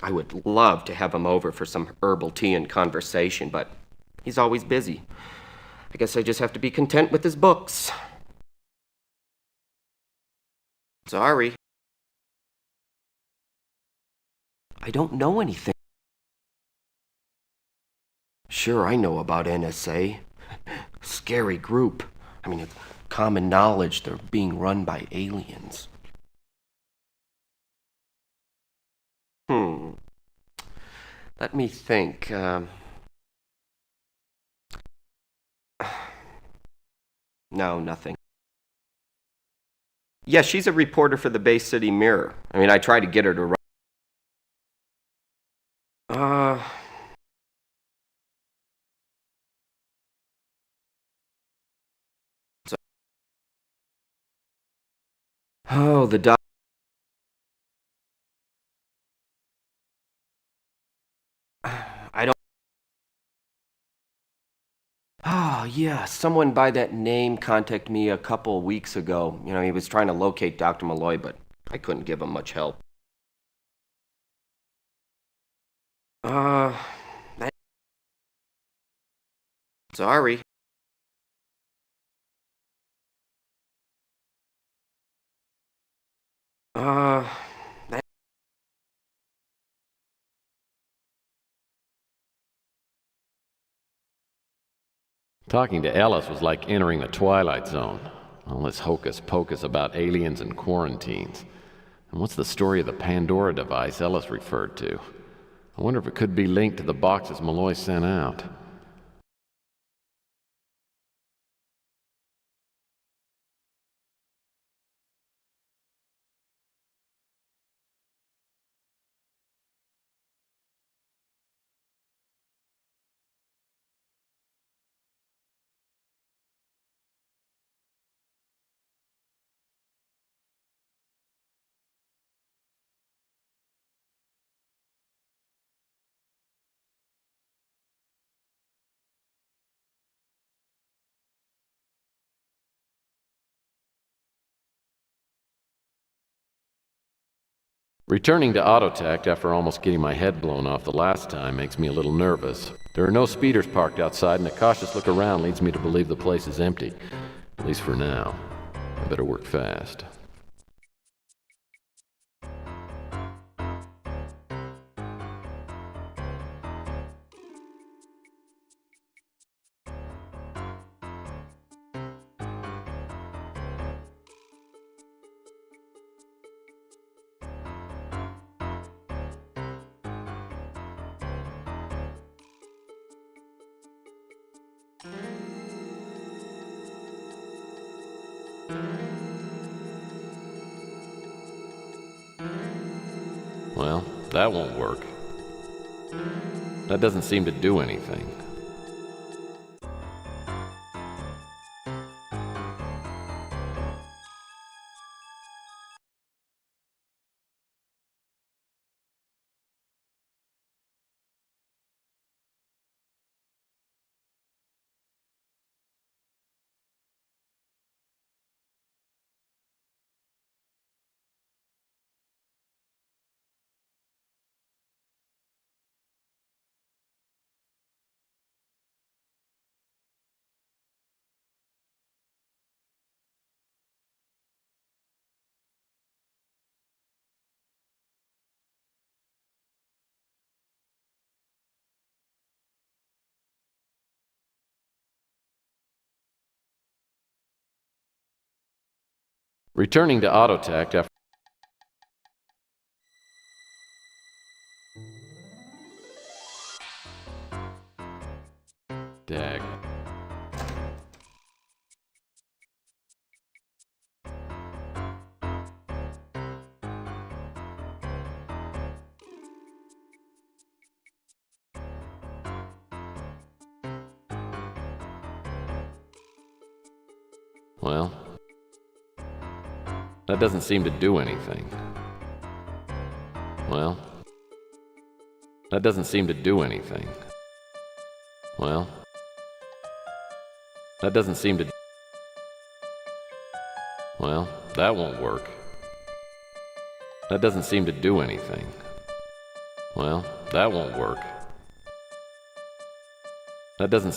I would love to have him over for some herbal tea and conversation, but he's always busy. I guess I just have to be content with his books. Sorry. I don't know anything. Sure, I know about NSA. Scary group. I mean, it's common knowledge they're being run by aliens. Let me think. No, nothing. Yeah, she's a reporter for the Bay City Mirror. I mean, I tried to get her to write. Oh, the doc. I don't. Oh, yeah, someone by that name contacted me a couple weeks ago. You know, he was trying to locate Dr. Malloy, but I couldn't give him much help. That... Sorry. That... Talking to Ellis was like entering the Twilight Zone. All this hocus pocus about aliens and quarantines. And what's the story of the Pandora device Ellis referred to? I wonder if it could be linked to the boxes Malloy sent out. Returning to Autotact after almost getting my head blown off the last time makes me a little nervous. There are no speeders parked outside, and a cautious look around leads me to believe the place is empty. At least for now. I better work fast. Well, that won't work. That doesn't seem to do anything. Returning to Autotact after... Dag. Well, that doesn't seem to do anything. Well, that doesn't seem to do anything. Well, that doesn't seem to... Well, that won't work. That doesn't seem to do anything. Well, that won't work. That doesn't...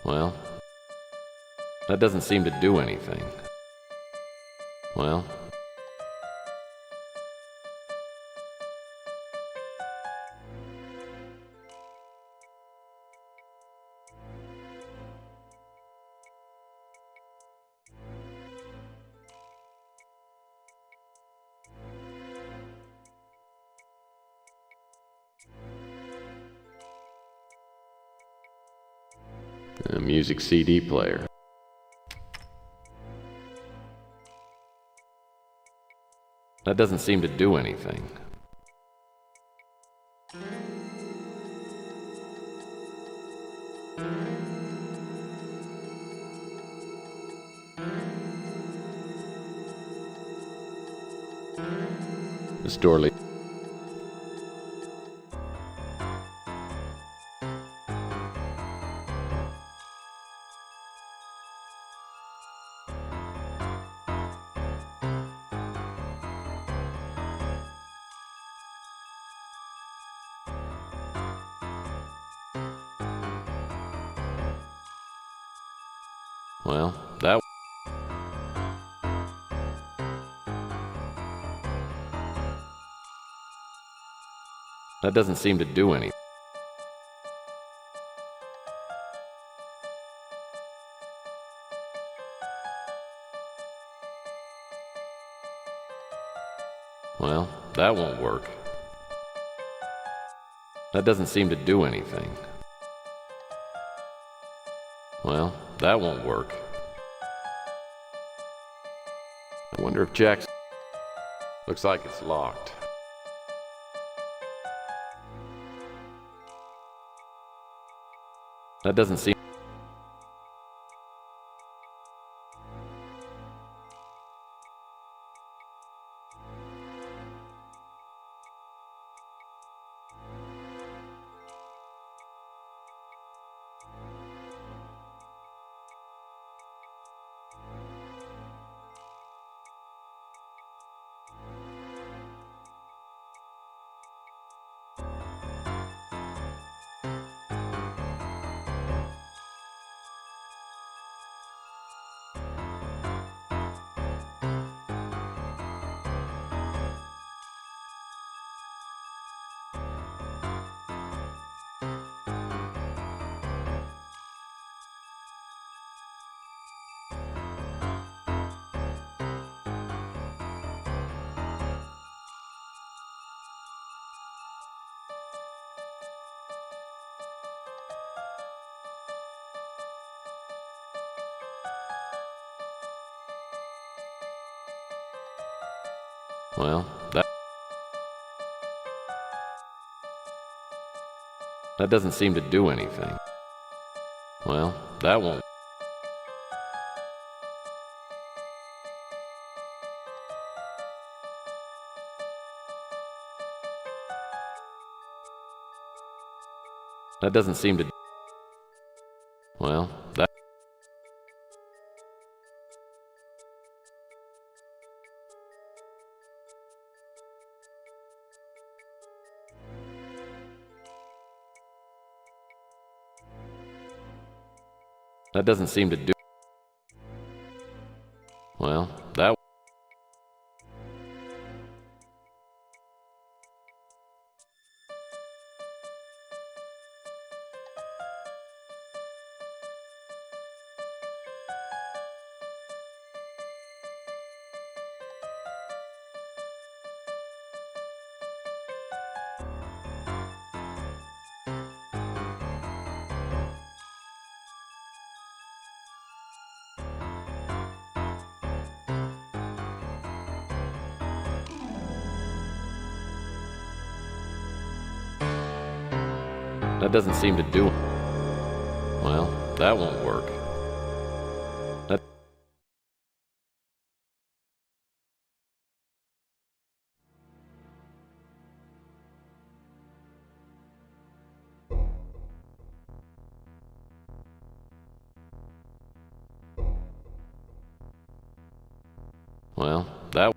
Well, that doesn't seem to do anything. Well... A music CD player. That doesn't seem to do anything. The store leads. Well, that doesn't seem to do anything. Well, that won't work. That doesn't seem to do anything. Well, that won't work. I wonder if Jack's... Looks like it's locked. That doesn't seem... Well, that doesn't seem to do anything. Well, that won't... That doesn't seem to... Well, that... That doesn't seem to do... Well, that... That doesn't seem to do... Well, that won't work. That... Well, that...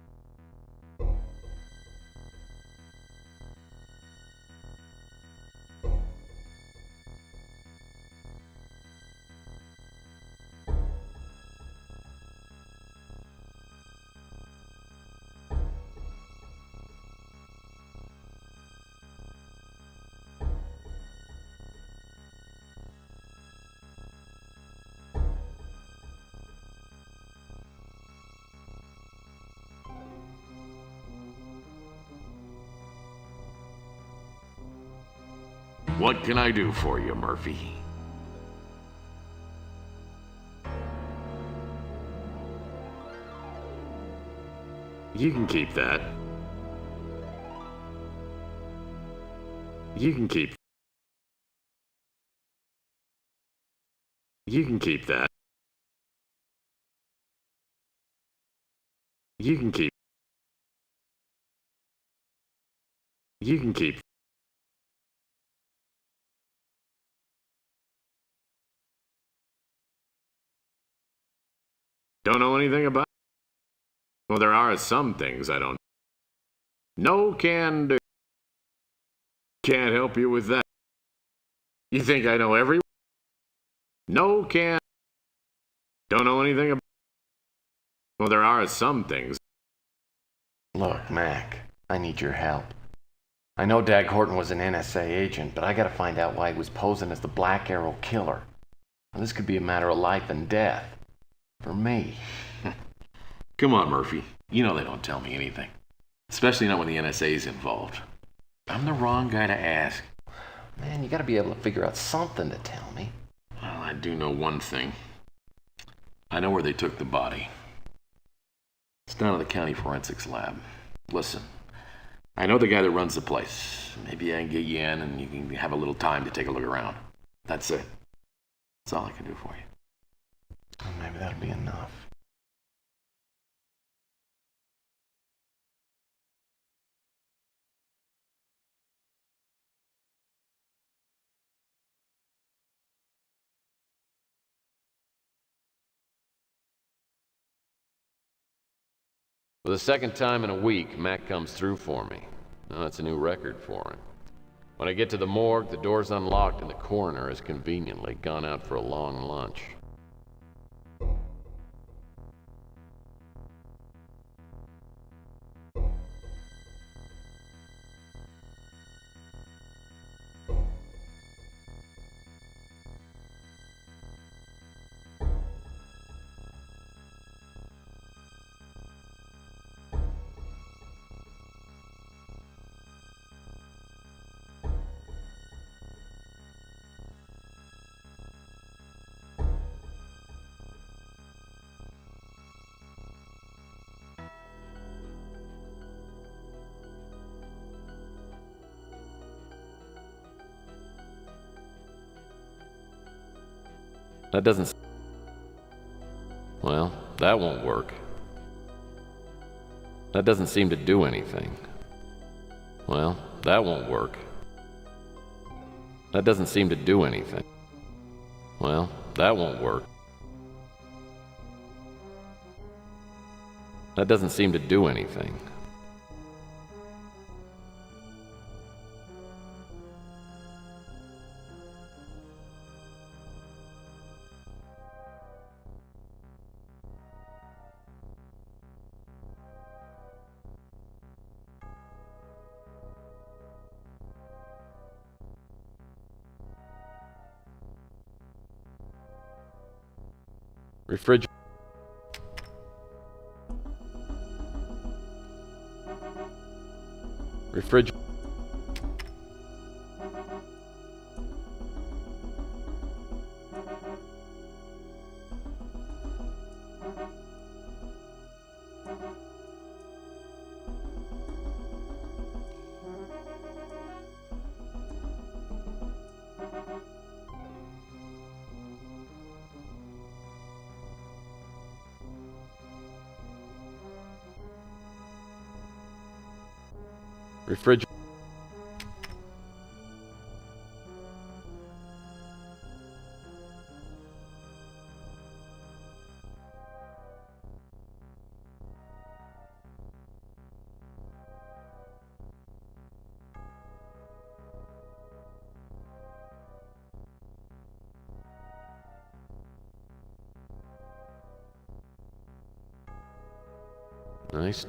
What can I do for you, Murphy? You can keep that. You can keep. You can keep that. You can keep. You can keep. Don't know anything about. Well, there are some things I don't. No can do. Can't help you with that. You think I know every? No can. Don't know anything about. Well, there are some things. Look, Mac, I need your help. I know Dag Horton was an NSA agent, but I gotta find out why he was posing as the Black Arrow killer. Now, this could be a matter of life and death. For me. Come on, Murphy. You know they don't tell me anything. Especially not when the NSA's involved. I'm the wrong guy to ask. Man, you gotta be able to figure out something to tell me. Well, I do know one thing. I know where they took the body. It's down at the county forensics lab. Listen, I know the guy that runs the place. Maybe I can get you in and you can have a little time to take a look around. That's it. That's all I can do for you. Well, maybe that'll be enough. For the second time in a week, Mac comes through for me. Now, that's a new record for him. When I get to the morgue, the door's unlocked and the coroner has conveniently gone out for a long lunch. That doesn't... Well, that won't work. That doesn't seem to do anything. Well, that won't work. That doesn't seem to do anything. Well, that won't work. That doesn't seem to do anything. Refrigerator. Refrigerator. Refrigerator. Nice.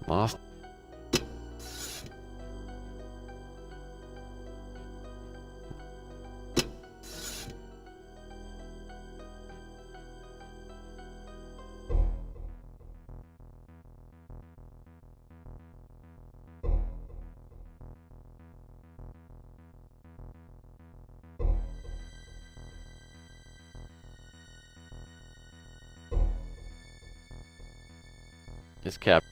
Lost. It's cap.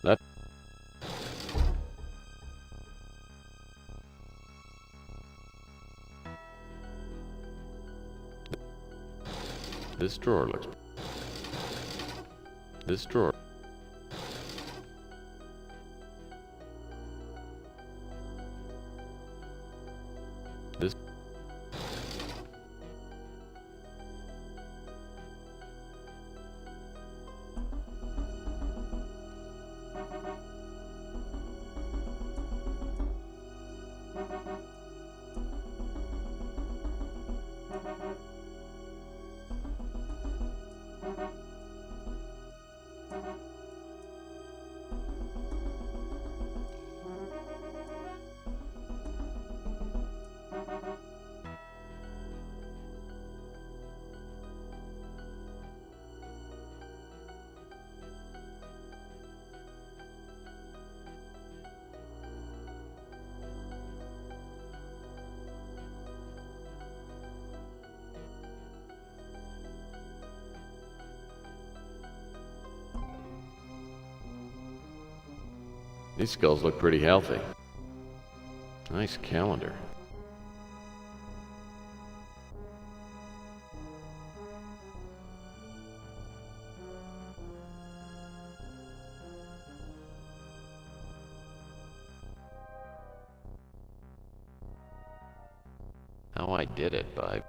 That. This drawer looks. This drawer. This. These skulls look pretty healthy. Nice calendar. How I did it by...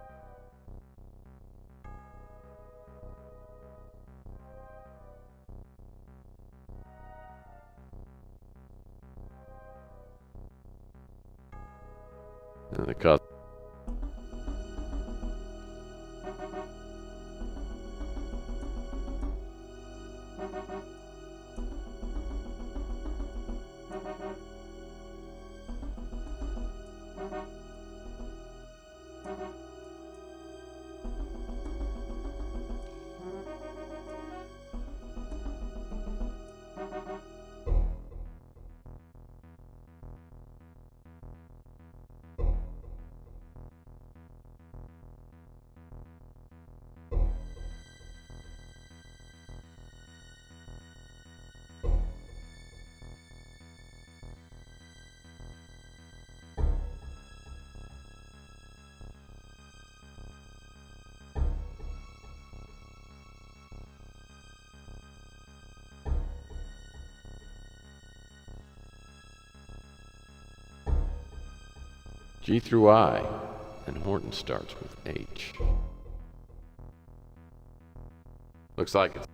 the cost. G through I, and Horton starts with H. Looks like it's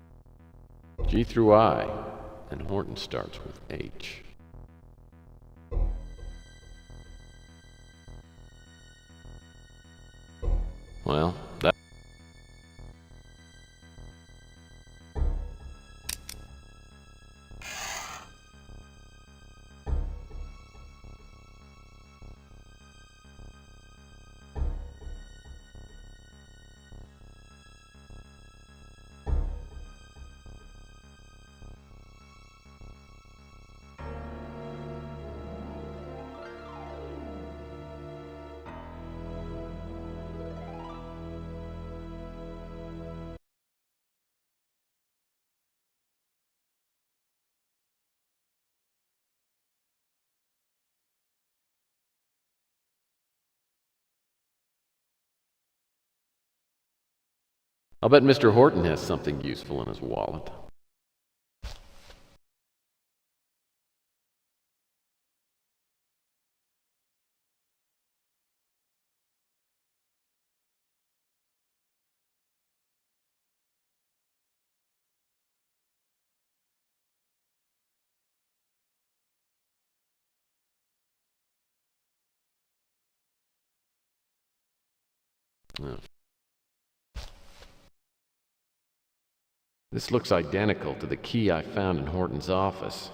G through I, and Horton starts with H. Well, that... I'll bet Mr. Horton has something useful in his wallet. Oh. This looks identical to the key I found in Horton's office.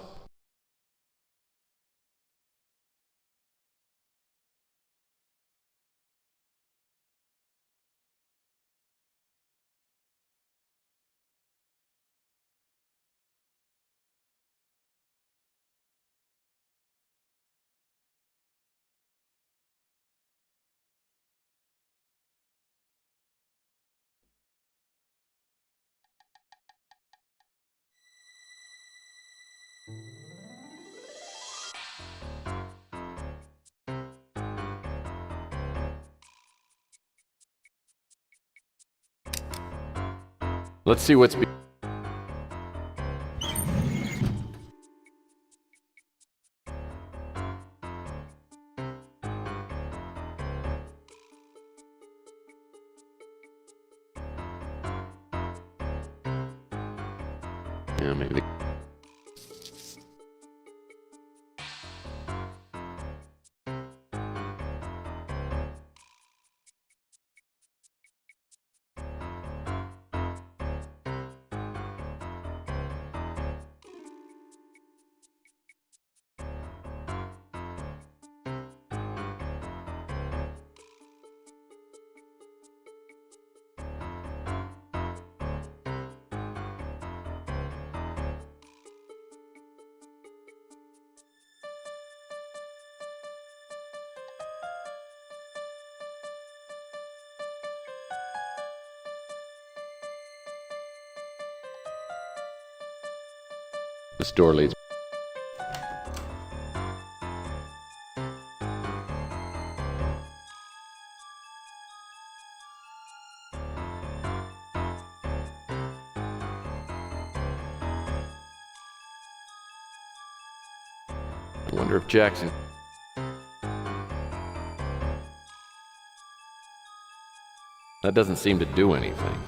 Let's see what's yeah, maybe. This door leads. I wonder if Jackson. That doesn't seem to do anything.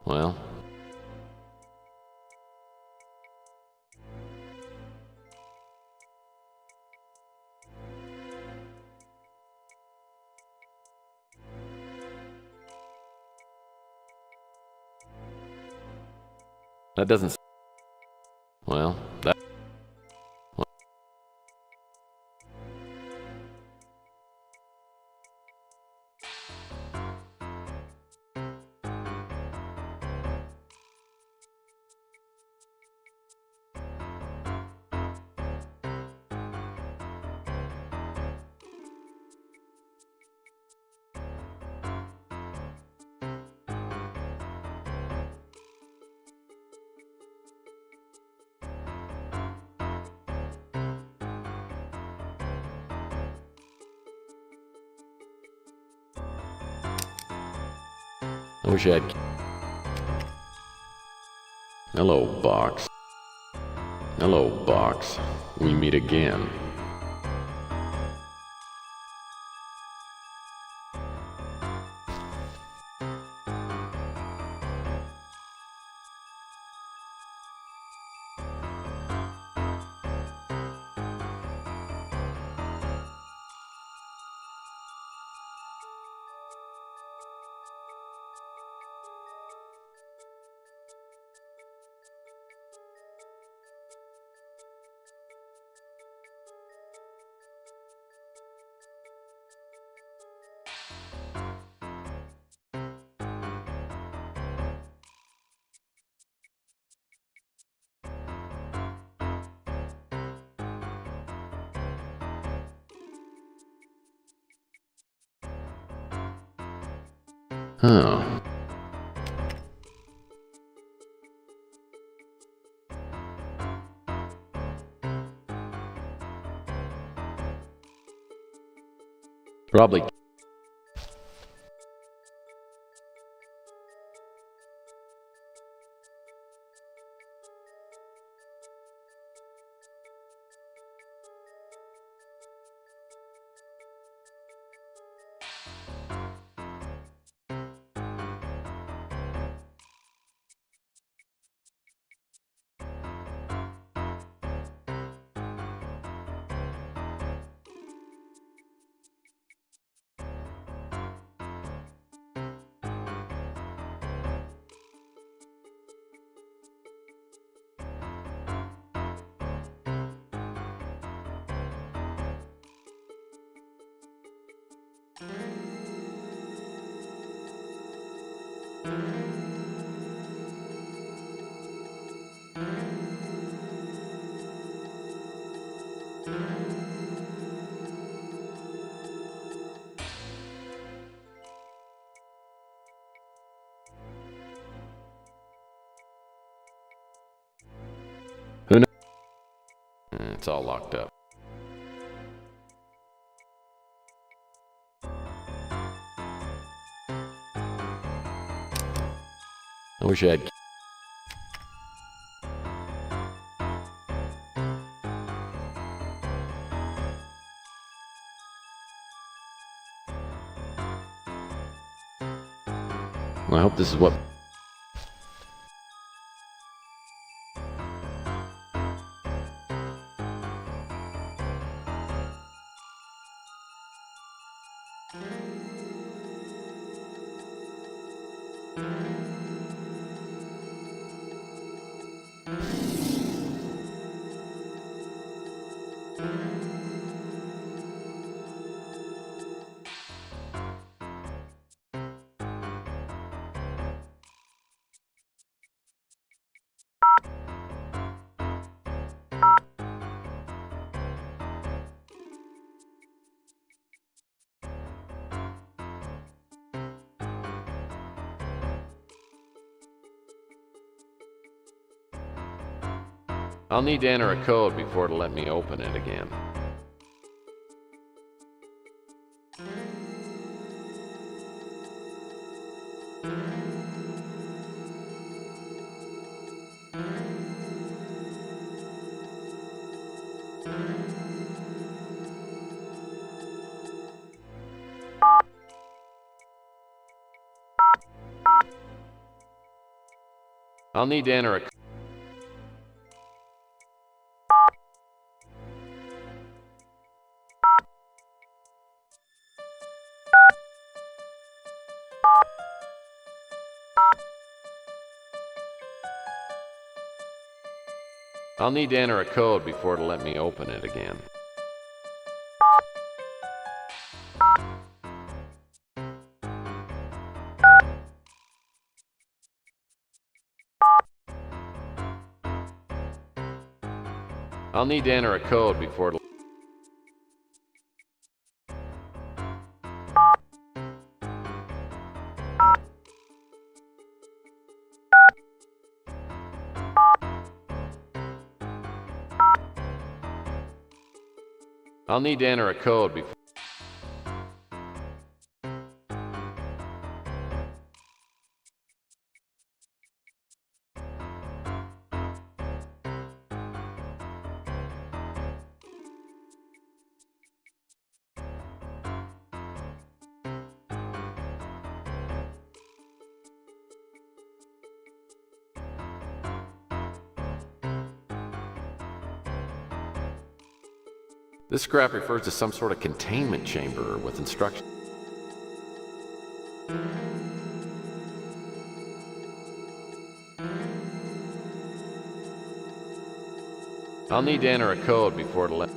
Well, that doesn't. Well, that. I wish I had. Hello, box. Hello, box. We meet again. Oh. Probably. Who knows? It's all locked up. I wish I had. Well, I hope this is what. I'll need to enter a code before it'll let me open it again. I'll need to enter a. I'll need to enter a code before it'll let me open it again. I'll need to enter a code before it'll. I'll need to enter a code before. This scrap refers to some sort of containment chamber with instructions. I'll need to enter a code before it'll let.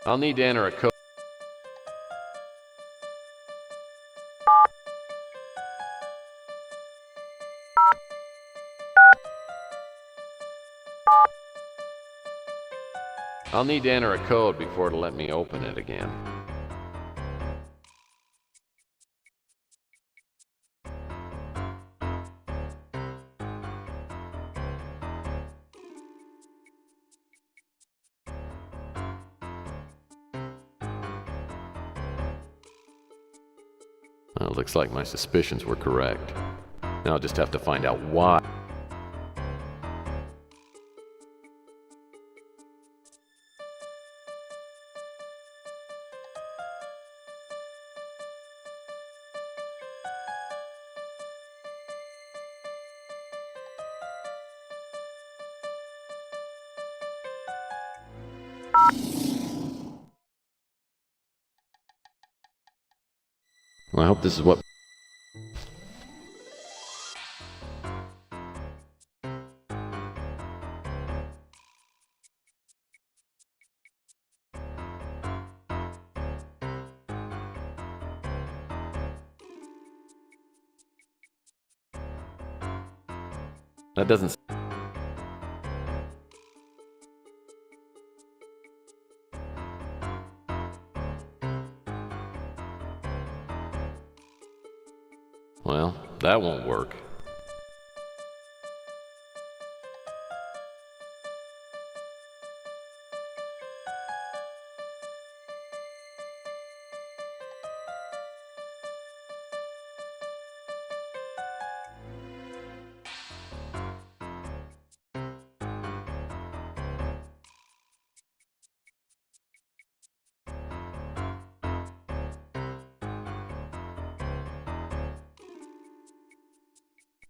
I'll need to enter a code. I'll need to enter a code before it'll let me open it again. Well, it looks like my suspicions were correct. Now I'll just have to find out why. Well, I hope this is what... That doesn't... Well, that won't work.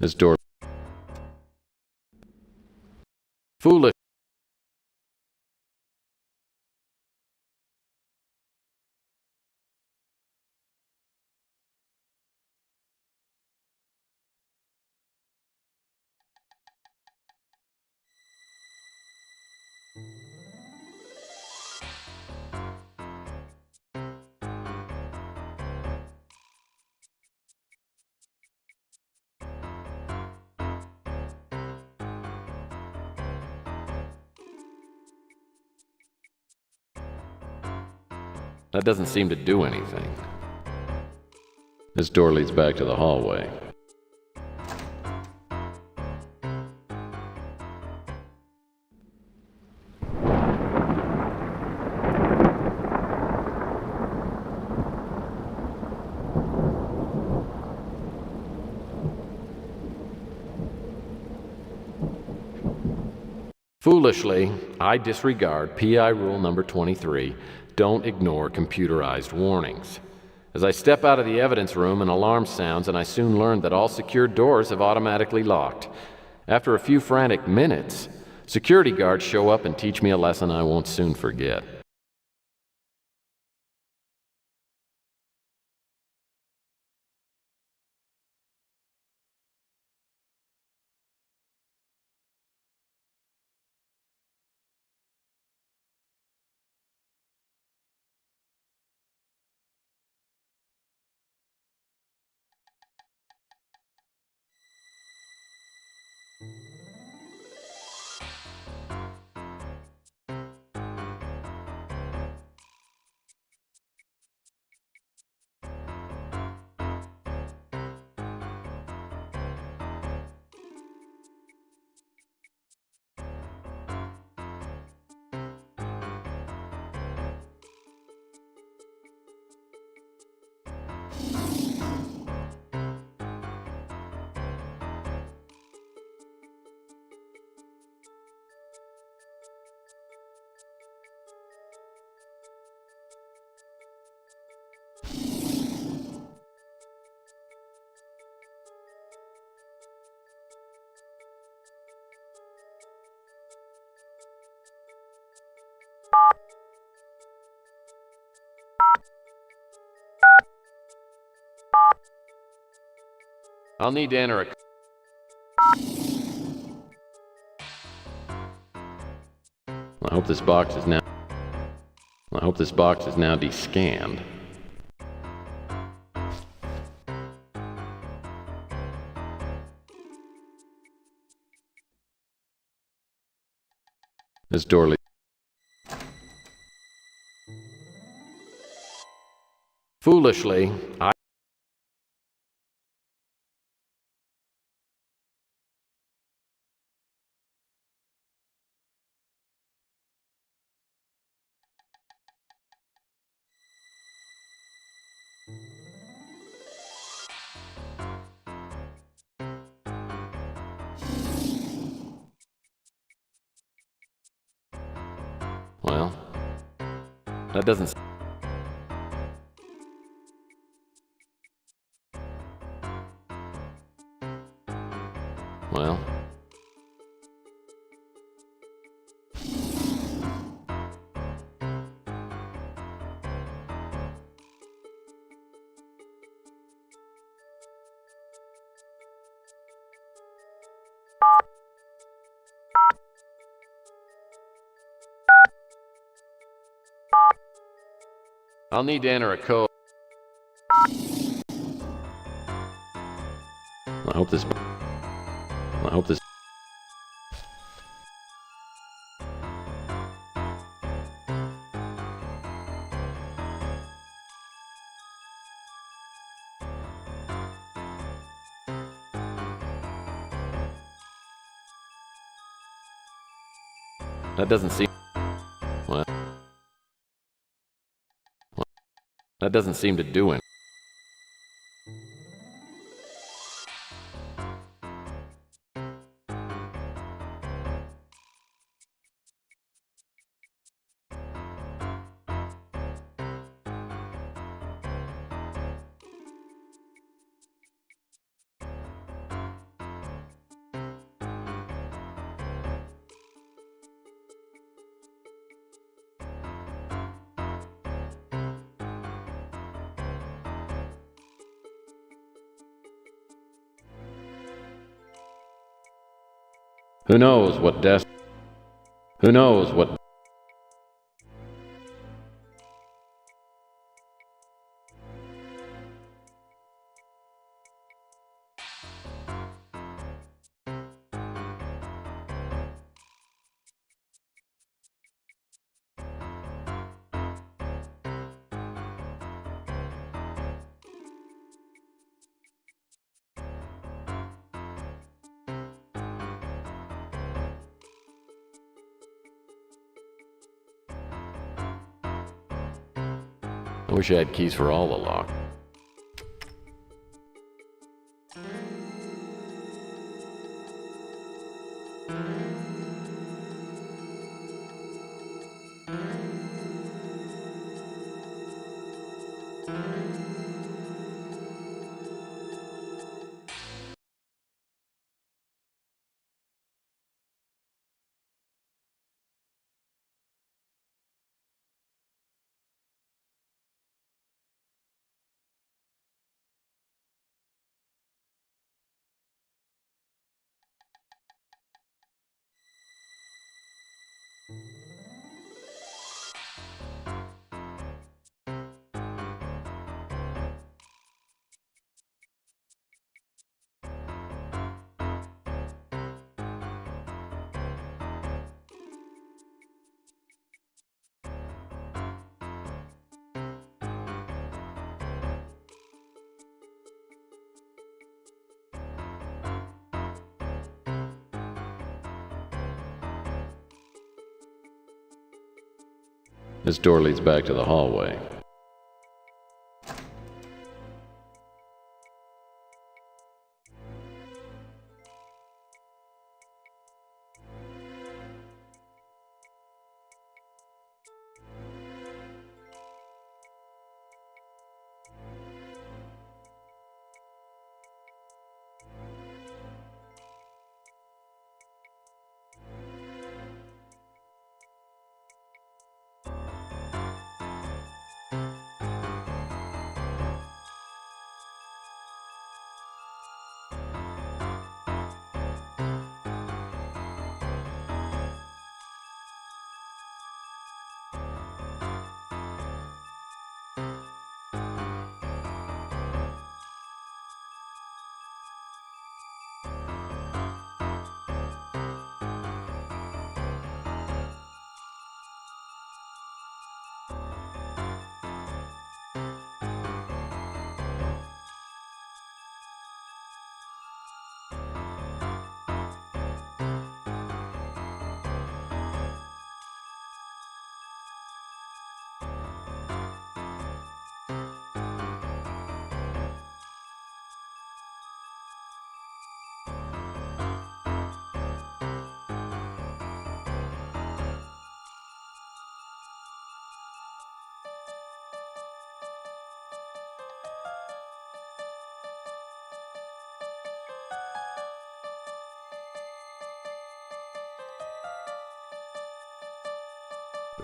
This door... Foolish. That doesn't seem to do anything. This door leads back to the hallway. Foolishly, I disregard PI rule number 23, don't ignore computerized warnings. As I step out of the evidence room, an alarm sounds and I soon learn that all secured doors have automatically locked. After a few frantic minutes, security guards show up and teach me a lesson I won't soon forget. I'll need to enter a... I hope this box is now... I hope this box is now descanned. Miss Dorley. Foolishly, I... Well, that doesn't... Well... I'll need to enter a code. I hope this... I hope this... That doesn't seem... Well... That doesn't seem to do it. Who knows what death... Who knows what... I wish I had keys for all the locks. This door leads back to the hallway.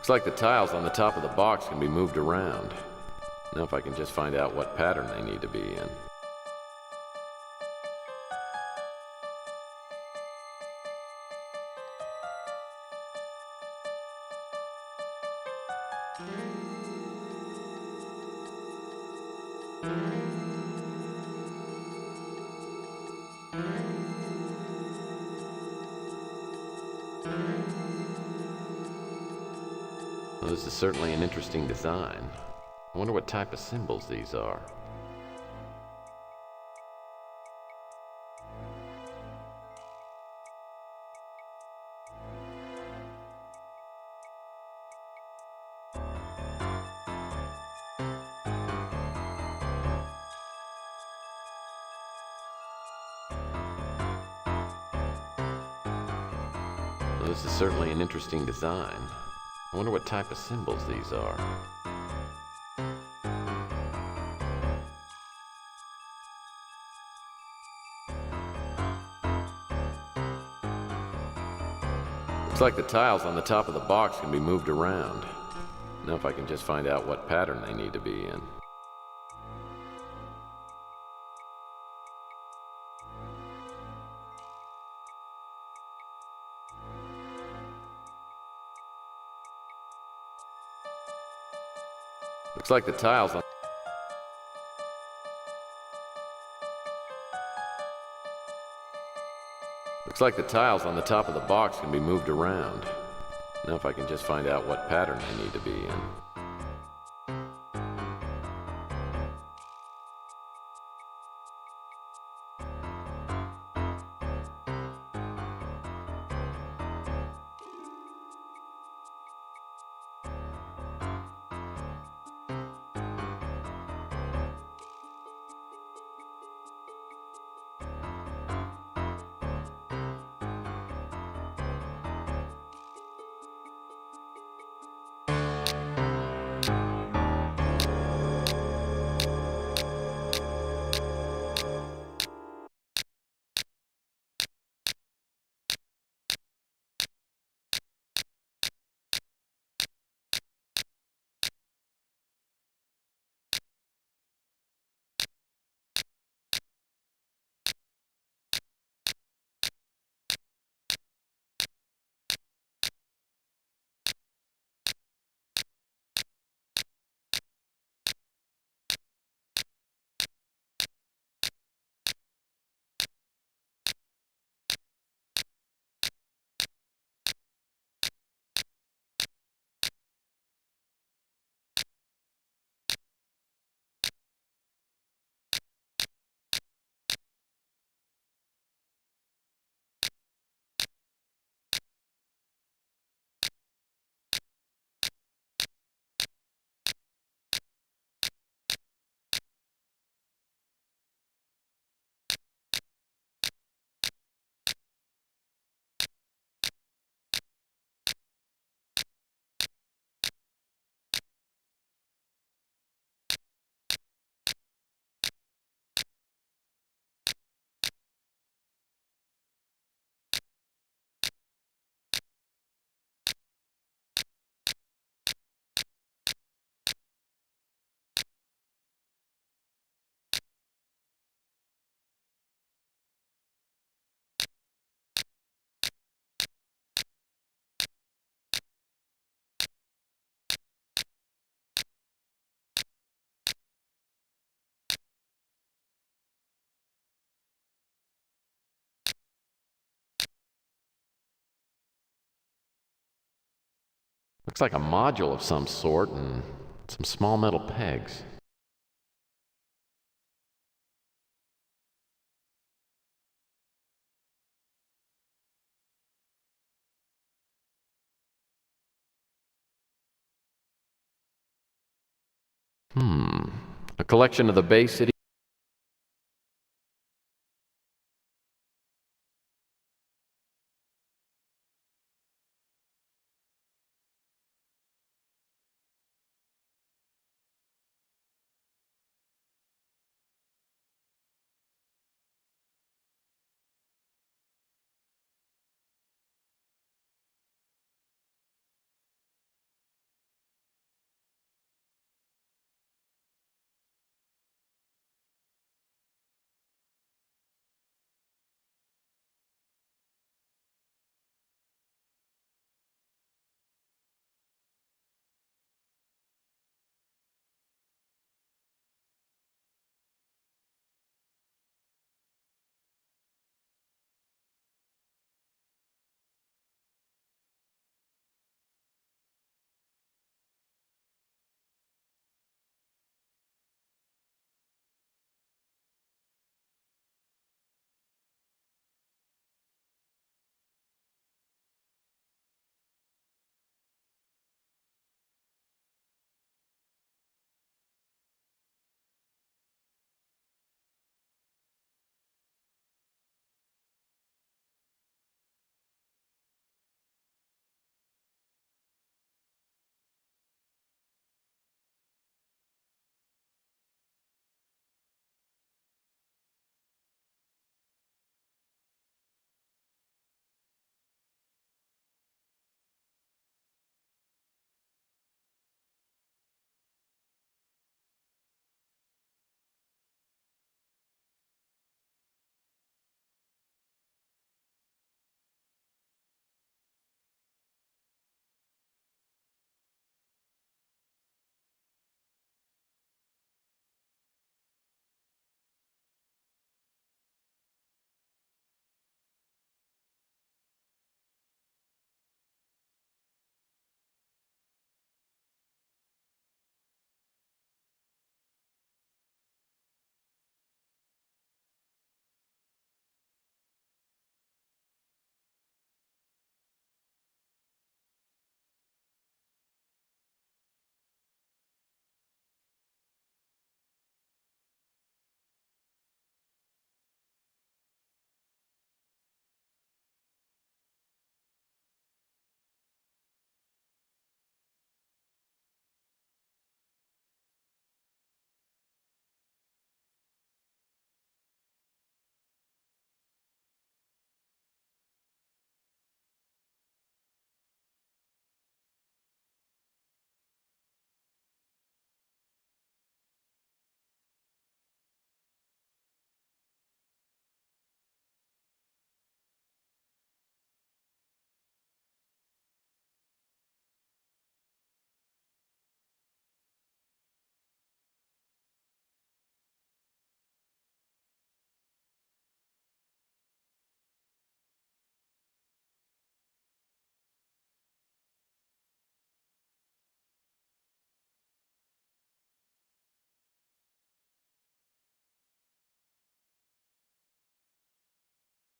Looks like the tiles on the top of the box can be moved around. Now if I can just find out what pattern they need to be in. Well, this is certainly an interesting design. I wonder what type of symbols these are. Well, this is certainly an interesting design. I wonder what type of symbols these are. Looks like the tiles on the top of the box can be moved around. Now if I can just find out what pattern they need to be in. Looks like the tiles on Looks like the tiles on the top of the box can be moved around. Now if I can just find out what pattern they need to be in. Looks like a module of some sort and some small metal pegs. A collection of the Bay City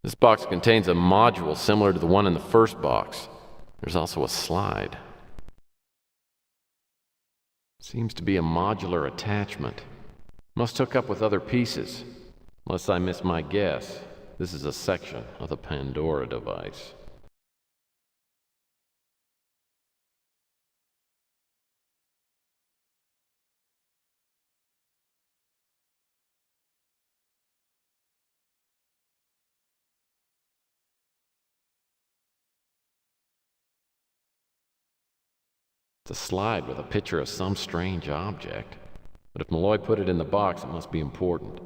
This box contains a module similar to the one in the first box. There's also a slide. Seems to be a modular attachment. Must hook up with other pieces. Unless I miss my guess, this is a section of the Pandora device. It's a slide with a picture of some strange object. But if Malloy put it in the box, it must be important.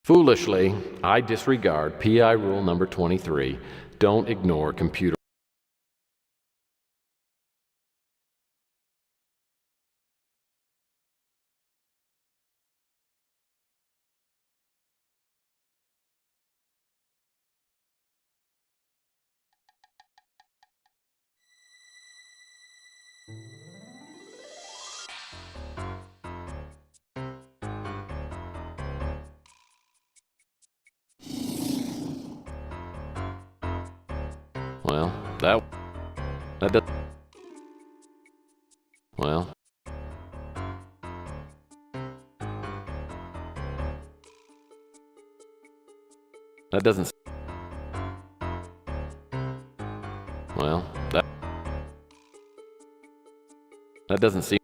Foolishly, I disregard PI rule number 23. Don't ignore computer. Well, that does. Well. That doesn't. Well, that doesn't seem.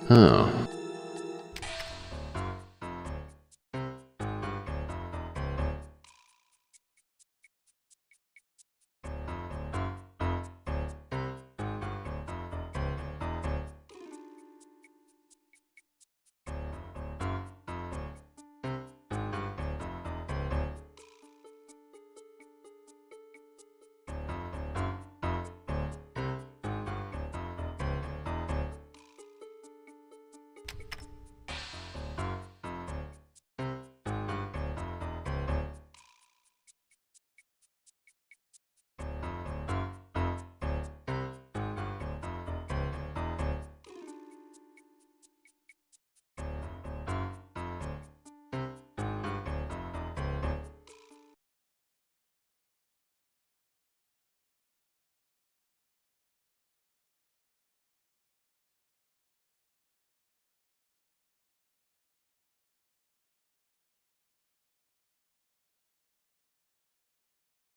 Oh.